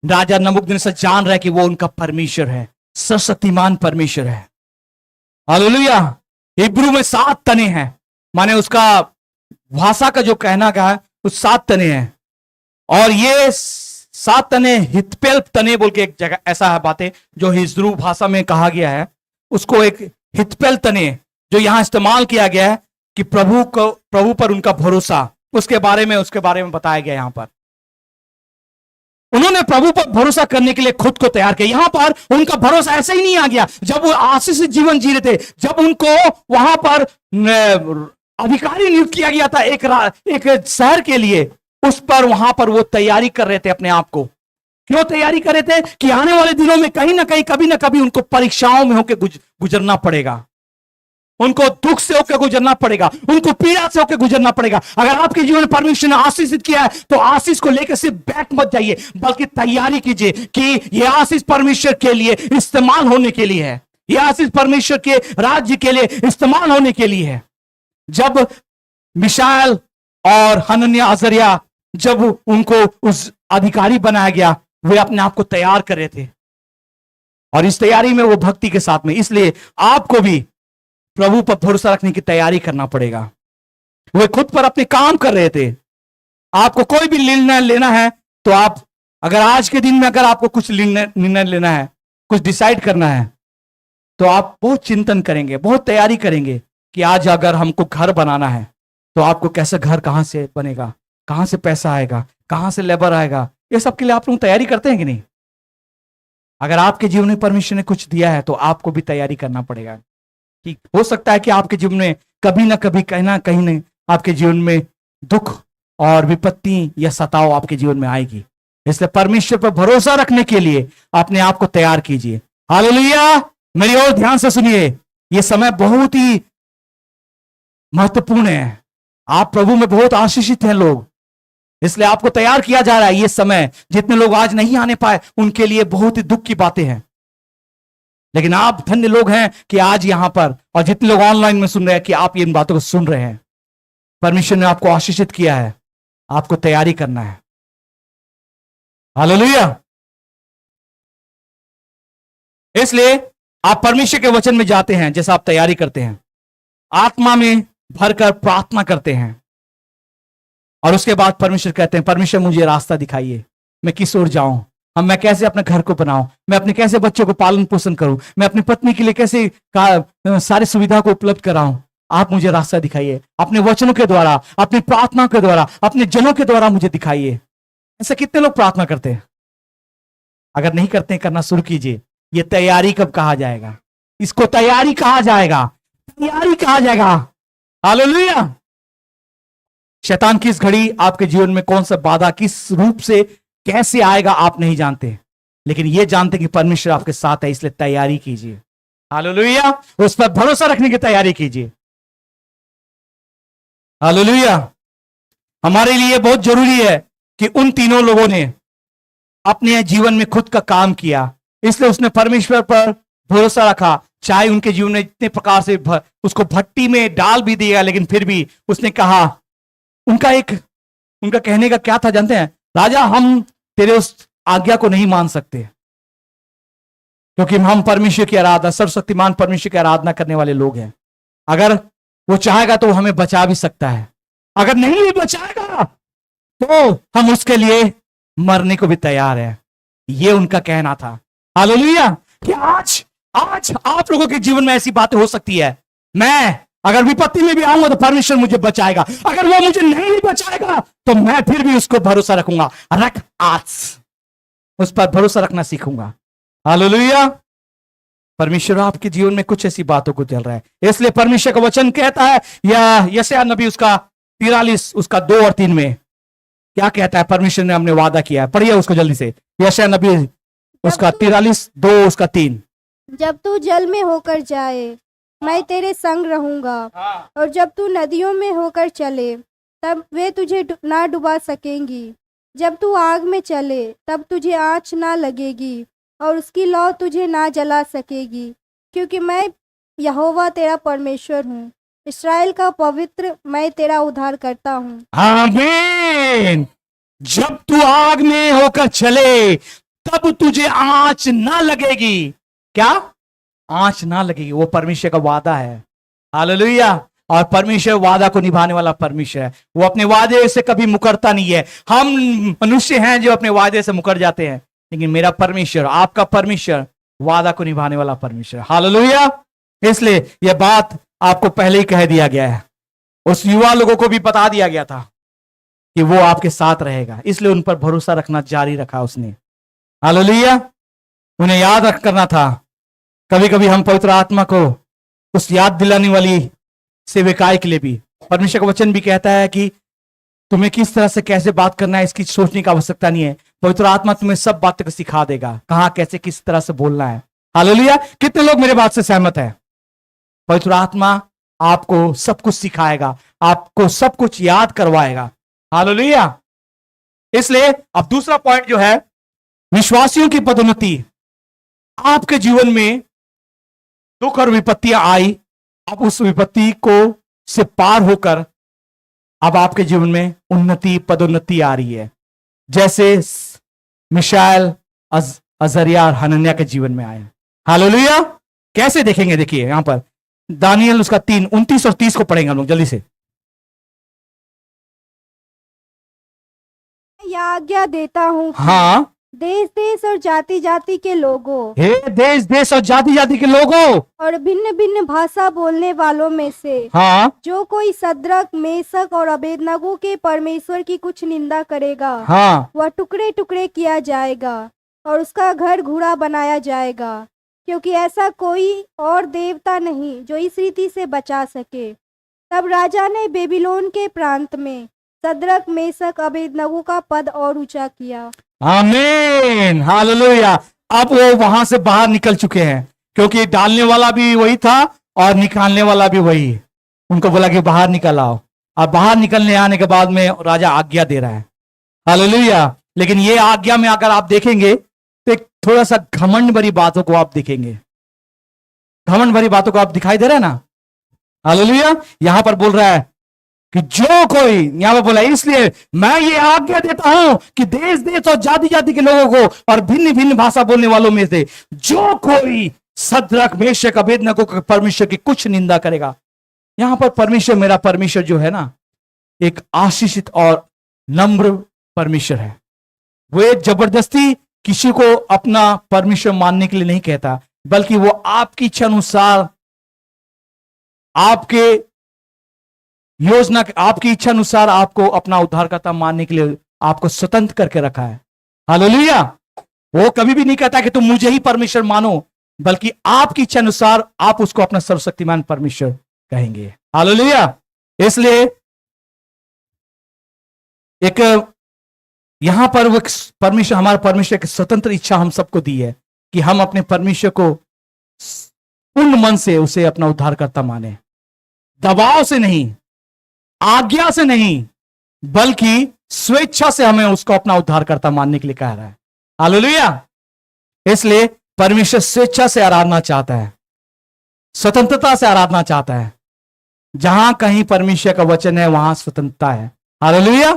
राजा नबूकदनेस्सर जान रहा है कि वो उनका परमेश्वर है, सर्वशक्तिमान परमेश्वर है। हालेलुया। हिब्रू में 7 तने हैं, माने उसका भाषा का जो कहना का है उस 7 तने हैं, और ये 7 तने हितपेल तने बोल के एक जगह ऐसा है बातें जो हिब्रू भाषा में कहा गया है, उसको एक हितपेल तने जो यहां इस्तेमाल किया गया है कि प्रभु पर उनका भरोसा, उसके बारे में बताया गया। यहां पर उन्होंने प्रभु पर भरोसा करने के लिए खुद को तैयार किया। यहां पर उनका भरोसा ऐसे ही नहीं आ गया जब वो आशीषित जीवन जी रहे थे, जब उनको वहां पर अधिकारी नियुक्त किया गया था एक शहर के लिए, उस पर वहां पर वो तैयारी कर रहे थे अपने आप को। क्यों तैयारी कर रहे थे? कि आने वाले दिनों में कहीं ना कहीं, कभी ना कभी उनको परीक्षाओं में होकर गुजरना पड़ेगा, उनको दुख से होकर गुजरना पड़ेगा, उनको पीड़ा से होकर गुजरना पड़ेगा। अगर आपके जीवन में परमेश्वर ने आशीषित किया है तो आशीष को लेकर सिर्फ बैक मत जाइए, बल्कि तैयारी कीजिए कि यह आशीष परमेश्वर के लिए इस्तेमाल होने के लिए है, यह आशीष परमेश्वर के राज्य के लिए इस्तेमाल होने के लिए है। जब मिशाएल और हनन्याह अजरिया जब उनको उस अधिकारी बनाया गया, वे अपने आप को तैयार कर रहे थे और इस तैयारी में वो भक्ति के साथ में, इसलिए आपको भी प्रभु पर भरोसा रखने की तैयारी करना पड़ेगा। वे खुद पर अपने काम कर रहे थे। आपको कोई भी निर्णय लेना है तो आप, अगर आज के दिन में अगर आपको कुछ निर्णय लेना है, कुछ डिसाइड करना है, तो आप बहुत चिंतन करेंगे, बहुत तैयारी करेंगे कि आज अगर हमको घर बनाना है तो आपको कैसे घर, कहां से बनेगा, कहां से पैसा आएगा, कहां से लेबर आएगा, ये सब के लिए आप लोग तैयारी करते हैं कि नहीं? अगर आपके जीवन में परमेश्वर ने कुछ दिया है तो आपको भी तैयारी करना पड़ेगा। कि हो सकता है कि आपके जीवन में कभी ना कभी, कहीं ना कहीं आपके जीवन में दुख और विपत्ति या सताव आपके जीवन में आएगी। इसलिए परमेश्वर पर भरोसा रखने के लिए अपने आप को तैयार कीजिए। हालेलुया। मेरी ओर ध्यान से सुनिए, यह समय बहुत ही महत्वपूर्ण है। आप प्रभु में बहुत आशीषित हैं लोग, इसलिए आपको तैयार किया जा रहा है। यह समय, जितने लोग आज नहीं आने पाए उनके लिए बहुत ही दुख की बातें हैं, लेकिन आप धन्य लोग हैं कि आज यहां पर, और जितने लोग ऑनलाइन में सुन रहे हैं, कि आप इन बातों को सुन रहे हैं। परमेश्वर ने आपको आशीषित किया है, आपको तैयारी करना है। हालेलुया। इसलिए आप परमेश्वर के वचन में जाते हैं, जैसा आप तैयारी करते हैं, आत्मा में भरकर प्रार्थना करते हैं, और उसके बाद परमेश्वर कहते हैं, परमेश्वर मुझे रास्ता दिखाइए, मैं किस ओर जाऊं, मैं कैसे अपने घर को बनाऊं, मैं अपने कैसे बच्चों को पालन पोषण करूं, मैं अपनी पत्नी के लिए कैसे सारी सुविधा को उपलब्ध कराऊं। आप मुझे रास्ता दिखाइए, अपने वचनों के द्वारा, अपनी प्रार्थना के द्वारा, अपने जनों के द्वारा मुझे दिखाइए। ऐसे कितने लोग प्रार्थना करते हैं? अगर नहीं करते हैं, करना शुरू कीजिए। ये तैयारी कब कहा जाएगा? इसको तैयारी कहा जाएगा, तैयारी कहा जाएगा। हालेलुया। शैतान किस घड़ी आपके जीवन में कौन सा बाधा किस रूप से कैसे आएगा आप नहीं जानते, लेकिन ये जानते कि परमेश्वर आपके साथ है, इसलिए तैयारी कीजिए। हालेलुया। उस पर भरोसा रखने की तैयारी कीजिए। हालेलुया। हमारे लिए बहुत जरूरी है कि उन तीनों लोगों ने अपने जीवन में खुद का काम किया, इसलिए उसने परमेश्वर पर भरोसा रखा। चाहे उनके जीवन में इतने प्रकार से उसको भट्टी में डाल भी दिया, लेकिन फिर भी उसने कहा, उनका कहने का क्या था जानते हैं? राजा, हम तेरे उस आज्ञा को नहीं मान सकते, क्योंकि हम परमेश्वर की आराधना, सर्वशक्तिमान परमेश्वर की आराधना करने वाले लोग हैं। अगर वो चाहेगा तो वो हमें बचा भी सकता है, अगर नहीं भी बचाएगा तो हम उसके लिए मरने को भी तैयार है। ये उनका कहना था। हालेलुया। कि आज आप लोगों के जीवन में ऐसी बातें हो सकती है, मैं अगर विपत्ति में भी आऊंगा तो परमेश्वर मुझे बचाएगा, अगर वो मुझे नहीं बचाएगा तो मैं फिर भी उसको भरोसा रखूंगा। आज उस पर भरोसा रखना सीखूंगा। हालेलुया। परमेश्वर आपके जीवन में कुछ ऐसी बातों को चल रहा है, इसलिए परमेश्वर का वचन कहता है, या यशायाह नबी उसका 43 उसका 2 और 3 में क्या कहता है? परमेश्वर ने हमने वादा किया है, पढ़िए उसको जल्दी से। यशायाह नबी उसका 43 2 उसका 3। जब तू जल में होकर जाए मैं तेरे संग रहूंगा, और जब तू नदियों में होकर चले तब वे तुझे ना डुबा सकेंगी। जब तू आग में चले तब तुझे आँच ना लगेगी, और उसकी लौ तुझे ना जला सकेगी, क्योंकि मैं यहोवा तेरा परमेश्वर हूँ, इस्राएल का पवित्र, मैं तेरा उद्धार करता हूँ। आमीन। जब तू आग में होकर चले तब तुझे आँच ना लगेगी। क्या? आँच ना लगेगी। वो परमेश्वर का वादा है। हालेलुया। और परमेश्वर वादा को निभाने वाला परमेश्वर है, वो अपने वादे से कभी मुकरता नहीं है। हम मनुष्य हैं जो अपने वादे से मुकर जाते हैं, लेकिन मेरा परमेश्वर, आपका परमेश्वर वादा को निभाने वाला परमेश्वर। हालेलुया। इसलिए यह बात आपको पहले ही कह दिया गया है, उस युवा लोगों को भी बता दिया गया था कि वो आपके साथ रहेगा, इसलिए उन पर भरोसा रखना जारी रखा उसने। हालेलुया। उन्हें याद करना था। कभी कभी हम पवित्र आत्मा को उस याद दिलाने वाली सेवकाई के लिए भी, परमेश्वर का वचन भी कहता है कि तुम्हें किस तरह से कैसे बात करना है इसकी सोचने की आवश्यकता नहीं है। पवित्र आत्मा तुम्हें सब बातें को सिखा देगा, कहां कैसे किस तरह से बोलना है। हालेलुया। कितने लोग मेरे बात से सहमत है? पवित्र आत्मा आपको सब कुछ सिखाएगा, आपको सब कुछ याद करवाएगा। हालेलुया। इसलिए अब दूसरा पॉइंट जो है, विश्वासियों की पदोन्नति। आपके जीवन में दुख और विपत्तियां आई, आप उस विपत्ति को से पार होकर अब आपके जीवन में उन्नति पदोन्नति आ रही है, जैसे मिशाएल, अजरिया और हनन्याह के जीवन में आया। हालेलुया। कैसे देखेंगे, देखिए यहां पर दानियल उसका 3, 29 और 30 को पढ़ेंगे हम लोग जल्दी से। यह आज्ञा देता हूँ कि हाँ, देश देश और जाति जाति के लोगों हे देश देश और जाति जाति के लोगों और भिन्न भिन्न भाषा बोलने वालों में से हाँ जो कोई सद्रक, मेशक और अबेदनगो के परमेश्वर की कुछ निंदा करेगा, हाँ वह टुकड़े टुकड़े किया जाएगा और उसका घर घूरा बनाया जाएगा, क्योंकि ऐसा कोई और देवता नहीं जो इस रीति से बचा सके। तब राजा ने बेबीलोन के प्रांत में सद्रक, मेशक, अबेदनगो का पद और ऊंचा किया। आमीन, हालेलुया। अब वो वहां से बाहर निकल चुके हैं, क्योंकि डालने वाला भी वही था और निकालने वाला भी वही। उनको बोला कि बाहर निकल आओ। अब बाहर निकलने आने के बाद में राजा आज्ञा दे रहा है। हालेलुया। लेकिन ये आज्ञा में अगर आप देखेंगे तो एक थोड़ा सा घमंड भरी बातों को आप देखेंगे। घमंड भरी बातों को आप दिखाई दे रहा है ना। हालेलुया। यहां पर बोल रहा है कि जो कोई, यहां पर बोला इसलिए मैं ये आज्ञा देता हूं कि देश देश और जाति जाति के लोगों को और भिन्न भिन्न भाषा बोलने वालों में से जो कोई सद्रक, मेशक, अबेदनगो के परमेश्वर की कुछ निंदा करेगा। यहां पर परमेश्वर, मेरा परमेश्वर जो है ना, एक आशीषित और नम्र परमेश्वर है। वो एक जबरदस्ती किसी को अपना परमेश्वर मानने के लिए नहीं कहता, बल्कि वो आपकी इच्छा अनुसार, आपके योजना, आपकी इच्छा अनुसार आपको अपना उद्धारकर्ता मानने के लिए आपको स्वतंत्र करके रखा है। हालेलुया। वो कभी भी नहीं कहता कि तुम मुझे ही परमेश्वर मानो, बल्कि आपकी इच्छा अनुसार आप उसको अपना सर्वशक्तिमान परमेश्वर कहेंगे। हालेलुया। इसलिए एक यहां पर वो परमेश्वर, हमारा परमेश्वर की स्वतंत्र इच्छा हम सबको दी है कि हम अपने परमेश्वर को पूर्ण मन से उसे अपना उद्धारकर्ता माने, दबाव से नहीं, आज्ञा से नहीं, बल्कि स्वेच्छा से हमें उसको अपना उद्धारकर्ता मानने के लिए कह रहा है। हालेलुया। इसलिए परमेश्वर स्वेच्छा से आराधना चाहता है, स्वतंत्रता से आराधना चाहता है। जहां कहीं परमेश्वर का वचन है वहां स्वतंत्रता है। हालेलुया।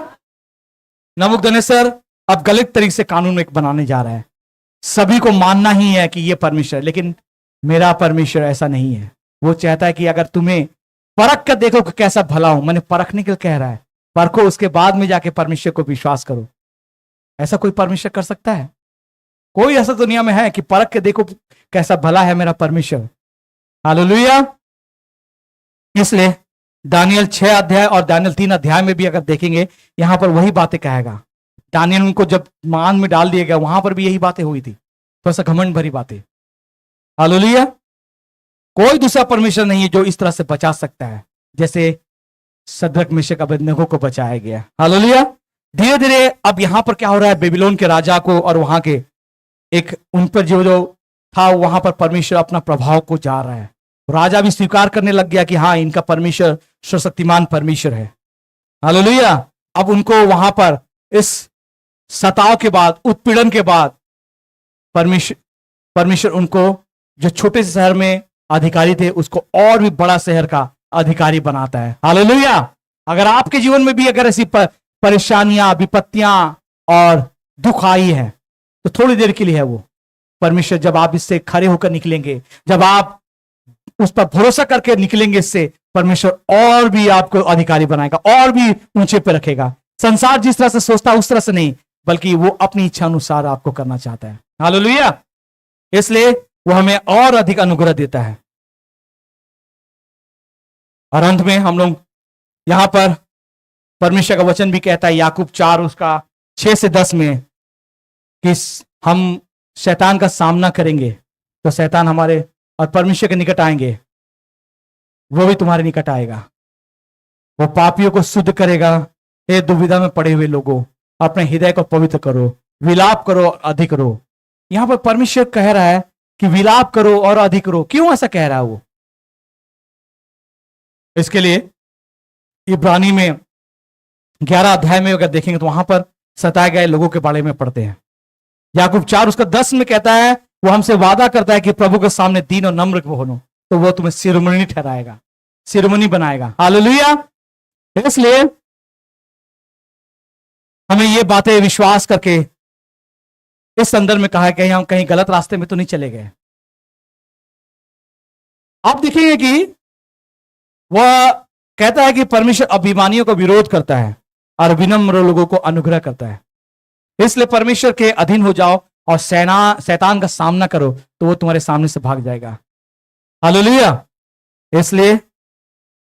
नबूकदनेस्सर अब गलत तरीके से कानून एक बनाने जा रहा है। सभी को मानना ही है कि यह परमेश्वर है, लेकिन मेरा परमेश्वर ऐसा नहीं है। वो चाहता है कि अगर तुम्हें परख कर देखो कि कैसा भला हूं, मैंने परखने के लिए कह रहा है, परखो, उसके बाद में जाके परमेश्वर को विश्वास करो। ऐसा कोई परमेश्वर कर सकता है? कोई ऐसा दुनिया में है कि परख के देखो कैसा भला है मेरा परमेश्वर? हालेलुया। इसलिए दानियल 6 अध्याय और दानियल 3 अध्याय में भी अगर देखेंगे, यहां पर वही बातें कहेगा। दानियल उनको जब मान में डाल दिया गया, वहां पर भी यही बातें हुई थी, थोड़ा सा घमंड भरी बातें। हालेलुया। कोई दूसरा परमेश्वर नहीं है जो इस तरह से बचा सकता है जैसे सद्रक, मेशक, अबेदनगो को बचाया गया। हालेलुया। धीरे धीरे अब यहां पर क्या हो रहा है, बेबीलोन के राजा को और वहां के एक उन पर जो था, वहां पर परमेश्वर अपना प्रभाव को जा रहा है। राजा भी स्वीकार करने लग गया कि हाँ, इनका परमेश्वर सर्वशक्तिमान परमेश्वर है। हालेलुया। अब उनको वहां पर इस सताव के बाद, उत्पीड़न के बाद परमेश्वर उनको जो छोटे से शहर में अधिकारी थे उसको और भी बड़ा शहर का अधिकारी बनाता है। हालेलुया। अगर आपके जीवन में भी अगर ऐसी परेशानियां, विपत्तियां और दुख आई है तो थोड़ी देर के लिए है वो। परमेश्वर जब आप इससे खड़े होकर निकलेंगे, जब आप उस पर भरोसा करके निकलेंगे इससे, परमेश्वर और भी आपको अधिकारी बनाएगा, और भी ऊंचे पे रखेगा। संसार जिस तरह से सोचता है उस तरह से नहीं, बल्कि वो अपनी इच्छा अनुसार आपको करना चाहता है। हालेलुया। इसलिए वो हमें और अधिक अनुग्रह देता है। और अंत में हम लोग यहां पर परमेश्वर का वचन भी कहता है, याकूब 4 उसका 6 से 10 में, कि हम शैतान का सामना करेंगे तो शैतान हमारे और परमेश्वर के निकट आएंगे, वो भी तुम्हारे निकट आएगा। वो पापियों को शुद्ध करेगा। हे दुविधा में पड़े हुए लोगों, अपने हृदय को पवित्र करो, विलाप करो और अधिक करो। यहां पर परमेश्वर कह रहा है कि विलाप करो और अधिक करो। क्यों ऐसा कह रहा है वो? इसके लिए इब्रानी में 11 अध्याय में अगर देखेंगे तो वहां पर सताए गए लोगों के बारे में पढ़ते हैं। याकूब 4 उसका 10 में कहता है, वो हमसे वादा करता है कि प्रभु के सामने दीन और नम्र हो तो वो तुम्हें शिरोमणि ठहराएगा। सिरोमणि बनाएगा। हालेलुया। इसलिए हमें ये बातें विश्वास करके इस संदर्भ में कहा है कि हम कहीं गलत रास्ते में तो नहीं चले गए। आप देखेंगे कि वह कहता है कि परमेश्वर अभिमानियों का विरोध करता है और विनम्र लोगों को अनुग्रह करता है। इसलिए परमेश्वर के अधीन हो जाओ और शैतान का सामना करो तो वो तुम्हारे सामने से भाग जाएगा। हालेलुया। इसलिए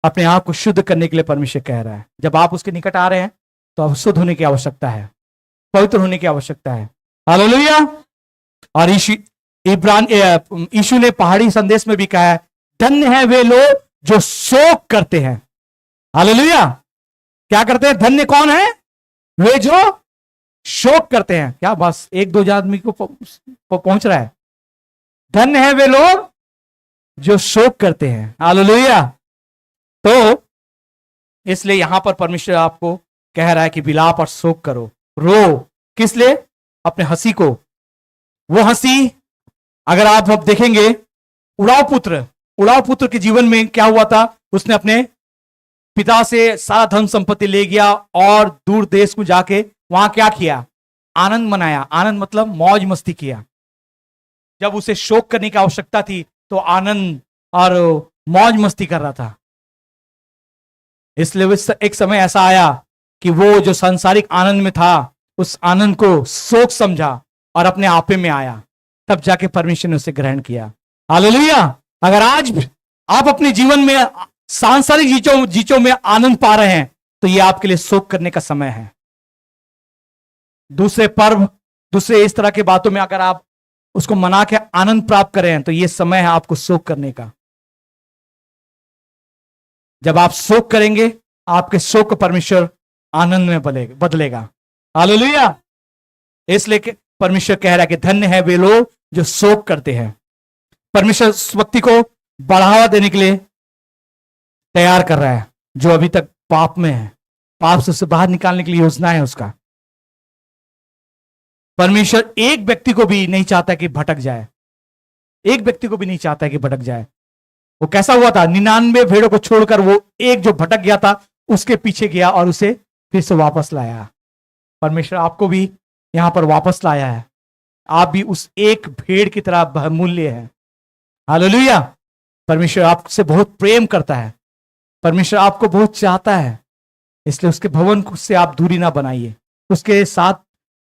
अपने आप को शुद्ध करने के लिए परमेश्वर कह रहा है, जब आप उसके निकट आ रहे हैं तो अब शुद्ध होने की आवश्यकता है, पवित्र होने की आवश्यकता है। हालेलुया। और यीशु ने पहाड़ी संदेश में भी कहा है, धन्य है वे लोग जो शोक करते हैं। हालेलुया। क्या करते हैं? धन्य कौन है? वे जो शोक करते हैं। क्या बस एक दो आदमी को पहुंच रहा है? धन्य है वे लोग जो शोक करते हैं। हालेलुया। तो इसलिए यहां पर परमेश्वर आपको कह रहा है कि विलाप और शोक करो, रो। किस लिए? अपने हंसी को। वो हंसी अगर आप अब देखेंगे, उड़ाव पुत्र के जीवन में क्या हुआ था? उसने अपने पिता से सारा धन संपत्ति ले गया और दूर देश को जाके वहां क्या किया? आनंद मनाया। आनंद मतलब मौज मस्ती किया। जब उसे शोक करने की आवश्यकता थी तो आनंद और मौज मस्ती कर रहा था। इसलिए एक समय ऐसा आया कि वो जो सांसारिक आनंद में था उस आनंद को शोक समझा और अपने आपे में आया, तब जाके परमेश्वर ने उसे ग्रहण किया। हालेलुया। अगर आज आप अपने जीवन में सांसारिक चीजों में आनंद पा रहे हैं तो ये आपके लिए शोक करने का समय है। दूसरे पर्व, दूसरे इस तरह की बातों में अगर आप उसको मना के आनंद प्राप्त करें तो ये समय है आपको शोक करने का। जब आप शोक करेंगे, आपके शोक को परमेश्वर आनंद में बदलेगा। हालेलुया। इसलिए परमेश्वर कह रहा है कि धन्य है वे लोग जो शोक करते हैं। परमेश्वर उस व्यक्ति को बढ़ावा देने के लिए तैयार कर रहा है जो अभी तक पाप में है। पाप से उसे बाहर निकालने के लिए योजना है उसका। परमेश्वर एक व्यक्ति को भी नहीं चाहता कि भटक जाए। एक व्यक्ति को भी नहीं चाहता कि भटक जाए। वो कैसा हुआ था? 99 भेड़ों को छोड़कर वो एक जो भटक गया था उसके पीछे गया और उसे फिर से वापस लाया। परमेश्वर आपको भी यहां पर वापस लाया है। आप भी उस एक भेड़ की तरह बहुमूल्य है। हालेलुया। परमेश्वर आपसे बहुत प्रेम करता है। परमेश्वर आपको बहुत चाहता है। इसलिए उसके भवन से आप दूरी ना बनाइए। उसके साथ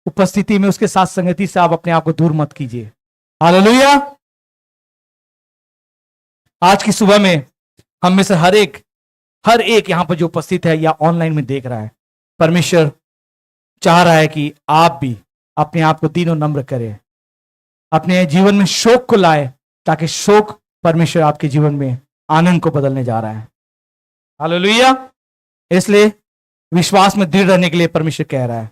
उपस्थिति में, उसके साथ संगति से आप अपने आप को दूर मत कीजिए। हालेलुया। आज की सुबह में हम में से हर एक यहां पर जो उपस्थित है या ऑनलाइन में देख रहा है, परमेश्वर चाह रहा है कि आप भी अपने आप को दीन और नम्र करें, अपने जीवन में शोक को लाए, ताकि शोक परमेश्वर आपके जीवन में आनंद को बदलने जा रहा है। हालेलुया। इसलिए विश्वास में दृढ़ रहने के लिए परमेश्वर कह रहा है,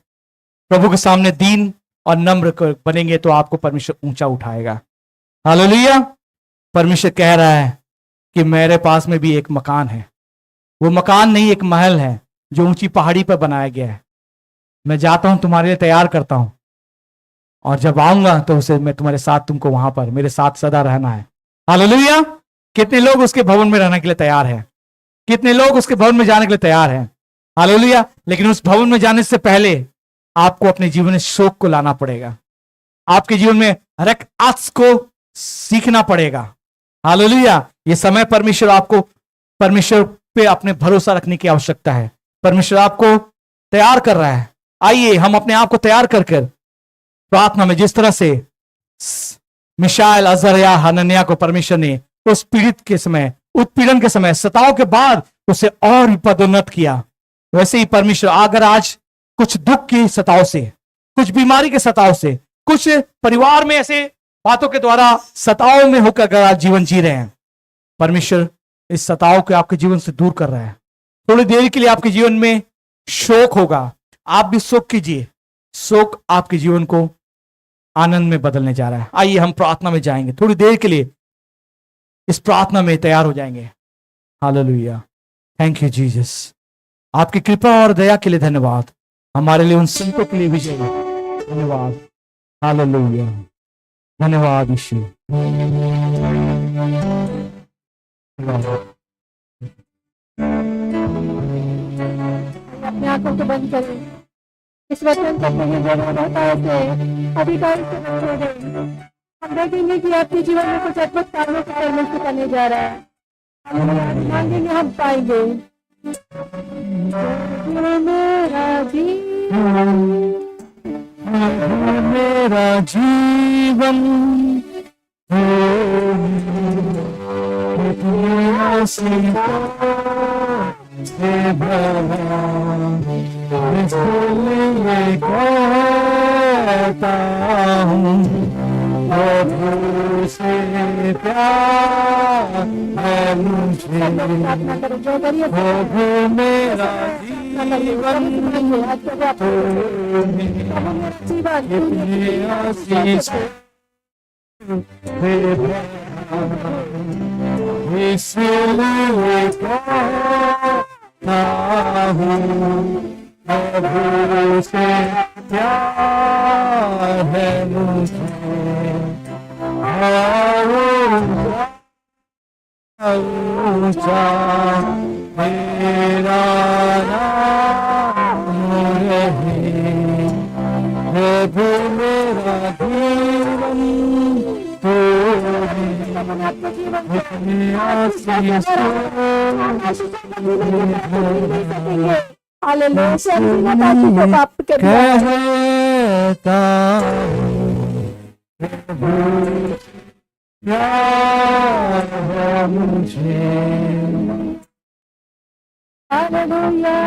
प्रभु के सामने दीन और नम्र बनेंगे तो आपको परमेश्वर ऊंचा उठाएगा। हालेलुया। परमेश्वर कह रहा है कि मेरे पास में भी एक मकान है। वो मकान नहीं, एक महल है जो ऊंची पहाड़ी पर बनाया गया है। मैं जाता हूं, तुम्हारे लिए तैयार करता हूं, और जब आऊंगा तो उसे मैं तुम्हारे साथ, तुमको वहां पर मेरे साथ सदा रहना है। हालेलुया। कितने लोग उसके भवन में रहने के लिए तैयार हैं? कितने लोग उसके भवन में जाने के लिए तैयार हैं? हालेलुया। लेकिन उस भवन में जाने से पहले आपको अपने जीवन में शोक को लाना पड़ेगा। आपके जीवन में रक्त को सीखना पड़ेगा। हालेलुया। ये समय परमेश्वर पे अपने भरोसा रखने की आवश्यकता है। परमेश्वर आपको तैयार कर रहा है। आइए हम अपने आप को तैयार कर प्रार्थना में, जिस तरह से मिशाएल, अजर्या, हनन्याह को परमेश्वर ने उस उत्पीड़न के समय, सताव के बाद उसे और भी पदोन्नत किया, वैसे ही परमेश्वर अगर आज कुछ दुख की सताव से, कुछ बीमारी के सताव से, कुछ परिवार में ऐसे बातों के द्वारा सताव में होकर अगर आप जीवन जी रहे हैं, परमेश्वर इस सताव को आपके जीवन से दूर कर रहा है। थोड़ी देर के लिए आपके जीवन में शोक होगा, आप भी शोक कीजिए। शोक आपके जीवन को आनंद में बदलने जा रहा है। आइए हम प्रार्थना में जाएंगे, थोड़ी देर के लिए इस प्रार्थना में तैयार हो जाएंगे। हालेलुया। Thank you Jesus. आपकी कृपा और दया के लिए धन्यवाद। हमारे लिए उन संतों के लिए भी धन्यवाद। हालेलुया। धन्यवाद यीशु। आंखों को बंद करें। इस वचन को कहीं जरूर होता है से अधिकारी से बंद हो गए। हम देखेंगे कि आपके जीवन में कुछ अद्भुत कार्यों को परमेश्वर करने जा रहा है। हम मांगेंगे, हम पाएंगे। मेरा जीवन, मेरा जीवन से प्यार है मुझे, प्रार्थना करें जो करिए प्रभु मेरा जीवन आशीष इसलिए कहता हूँ प्रभु से प्यार है मुझे। ऊंचा मेरा नाम रहे, प्रभु मेरा जीवन तो कहता प्यार है मुझे। हालेलुया,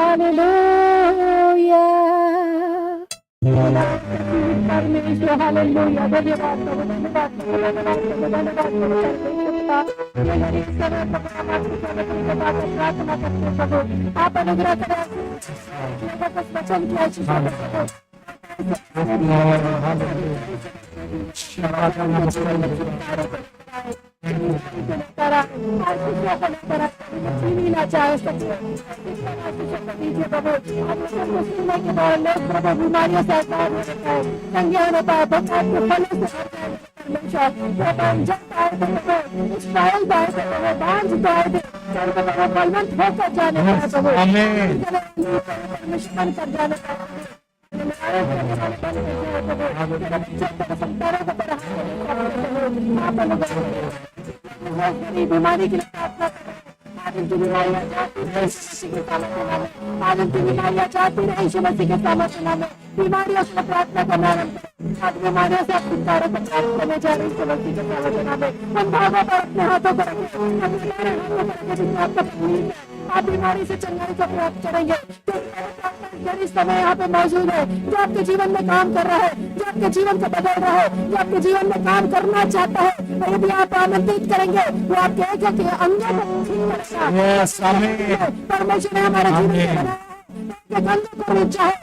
हालेलुया, परमेश्वर, हालेलुया। धन्यवाद प्रभु, धन्यवाद प्रभु, धन्यवाद प्रभु, धन्यवाद प्रभु, प्रार्थना करते हैं प्रभु, आप अनुग्रह करें, वचन की आशीष दें प्रभु। बीमारियों से संज्ञान होता है, बलवंत होकर जाने का कर जाने का बीमारी की आज उनकी बीमारियां जाती रहे, आज उनकी बीमारियां जाती रहे, यीशु मसीह के सामर्थ्य नाम में बीमारियों से प्रार्थना करना, आज बीमारियों से आप छुटकारा को प्राप्त करने जा रहे हैं यीशु मसीह के सामर्थ्य नाम में। हम भागों पर अपने हाथों पर आप बीमारी से चंगाई को प्राप्त करेंगे। इस समय यहाँ पे मौजूद है जो आपके जीवन में काम कर रहा है, जो आपके जीवन को बदल रहा है, जो आपके जीवन में काम करना चाहता है, और यदि आप आमंत्रित करेंगे वो आपके एक एक अंगों को ठीक करेगा। परमेश्वर ने हमारे जीवन में बनाया अंगों को नीचा है।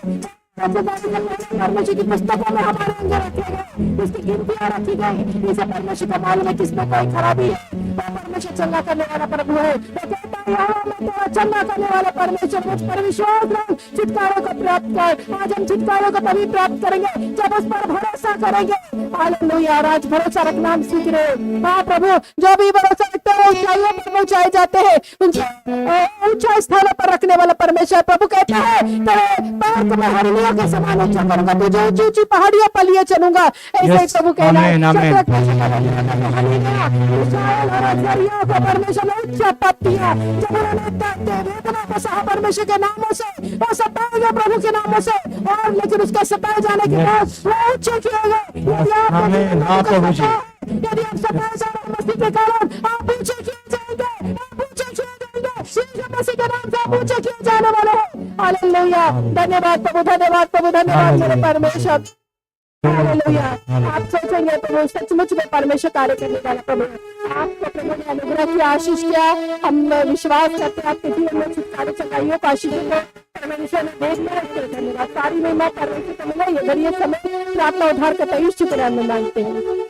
परमेश्वर की पुस्तकों में हमारे अंग रखे गए, उसकी गिनतियां रखी गई। इसे परमेश्वर का मालूम है किसमें कोई खराबी है। परमेश्वर चंगा करने वाला प्रभु है। चंगा करने वाला परमेश्वर, मुझ पर विश्वास रख, छुटकारों को प्राप्त कर। आज हम छुटकारों को तभी प्राप्त करेंगे जब उस पर भरोसा करेंगे। हालेलुया। आज भरोसा रखना हम सीख रहे हैं। हाँ प्रभु, जो भी भरोसा रखते हैं ऊंचाइयों पर पहुंचाए जाते हैं, ऊंचा स्थानों पर रखने वाला परमेश्वर प्रभु कहता है पैर को मैं हरिणियों के समान ऊंचा करूंगा, तुझे ऊंची ऊंची पहाड़ियों पर लिए चलूंगा। ऐसे ही प्रभु कहना है परमेश्वर ने उच्चा पद दिया। जब उन्होंने वेदना को सहा परमेश्वर के नामों से, वो सताएगा प्रभु के नामों से, और लेकिन उसके सताए जाने के बाद वो ऊंचे किए गए। यदि आप सताए जाने मसीह के कारण आप ऊंचे किए जाएंगे, आप ऊंचे किए जाएंगे। मसीह के नाम से आप ऊंचे किए जाने वाले हैं। हालेलुया। धन्यवाद प्रभु, धन्यवाद प्रभु, धन्यवाद मेरे परमेश्वर। हालेलुया। आप सोचेंगे प्रभु सचमुच में परमेश्वर कार्य करने वाला प्रभु है। आपको प्रभु ने अनुग्रह की आशीष किया। हम विश्वास करते हैं आपके जीवन में छुटकारे चंगाइयों का आशीष को परमेश्वर ने देख में रखते। धन्यवाद। सारी महिमा परमेश्वर को मिला। ये समय प्रार्थना उद्धार का शुक्राना मांगते हैं।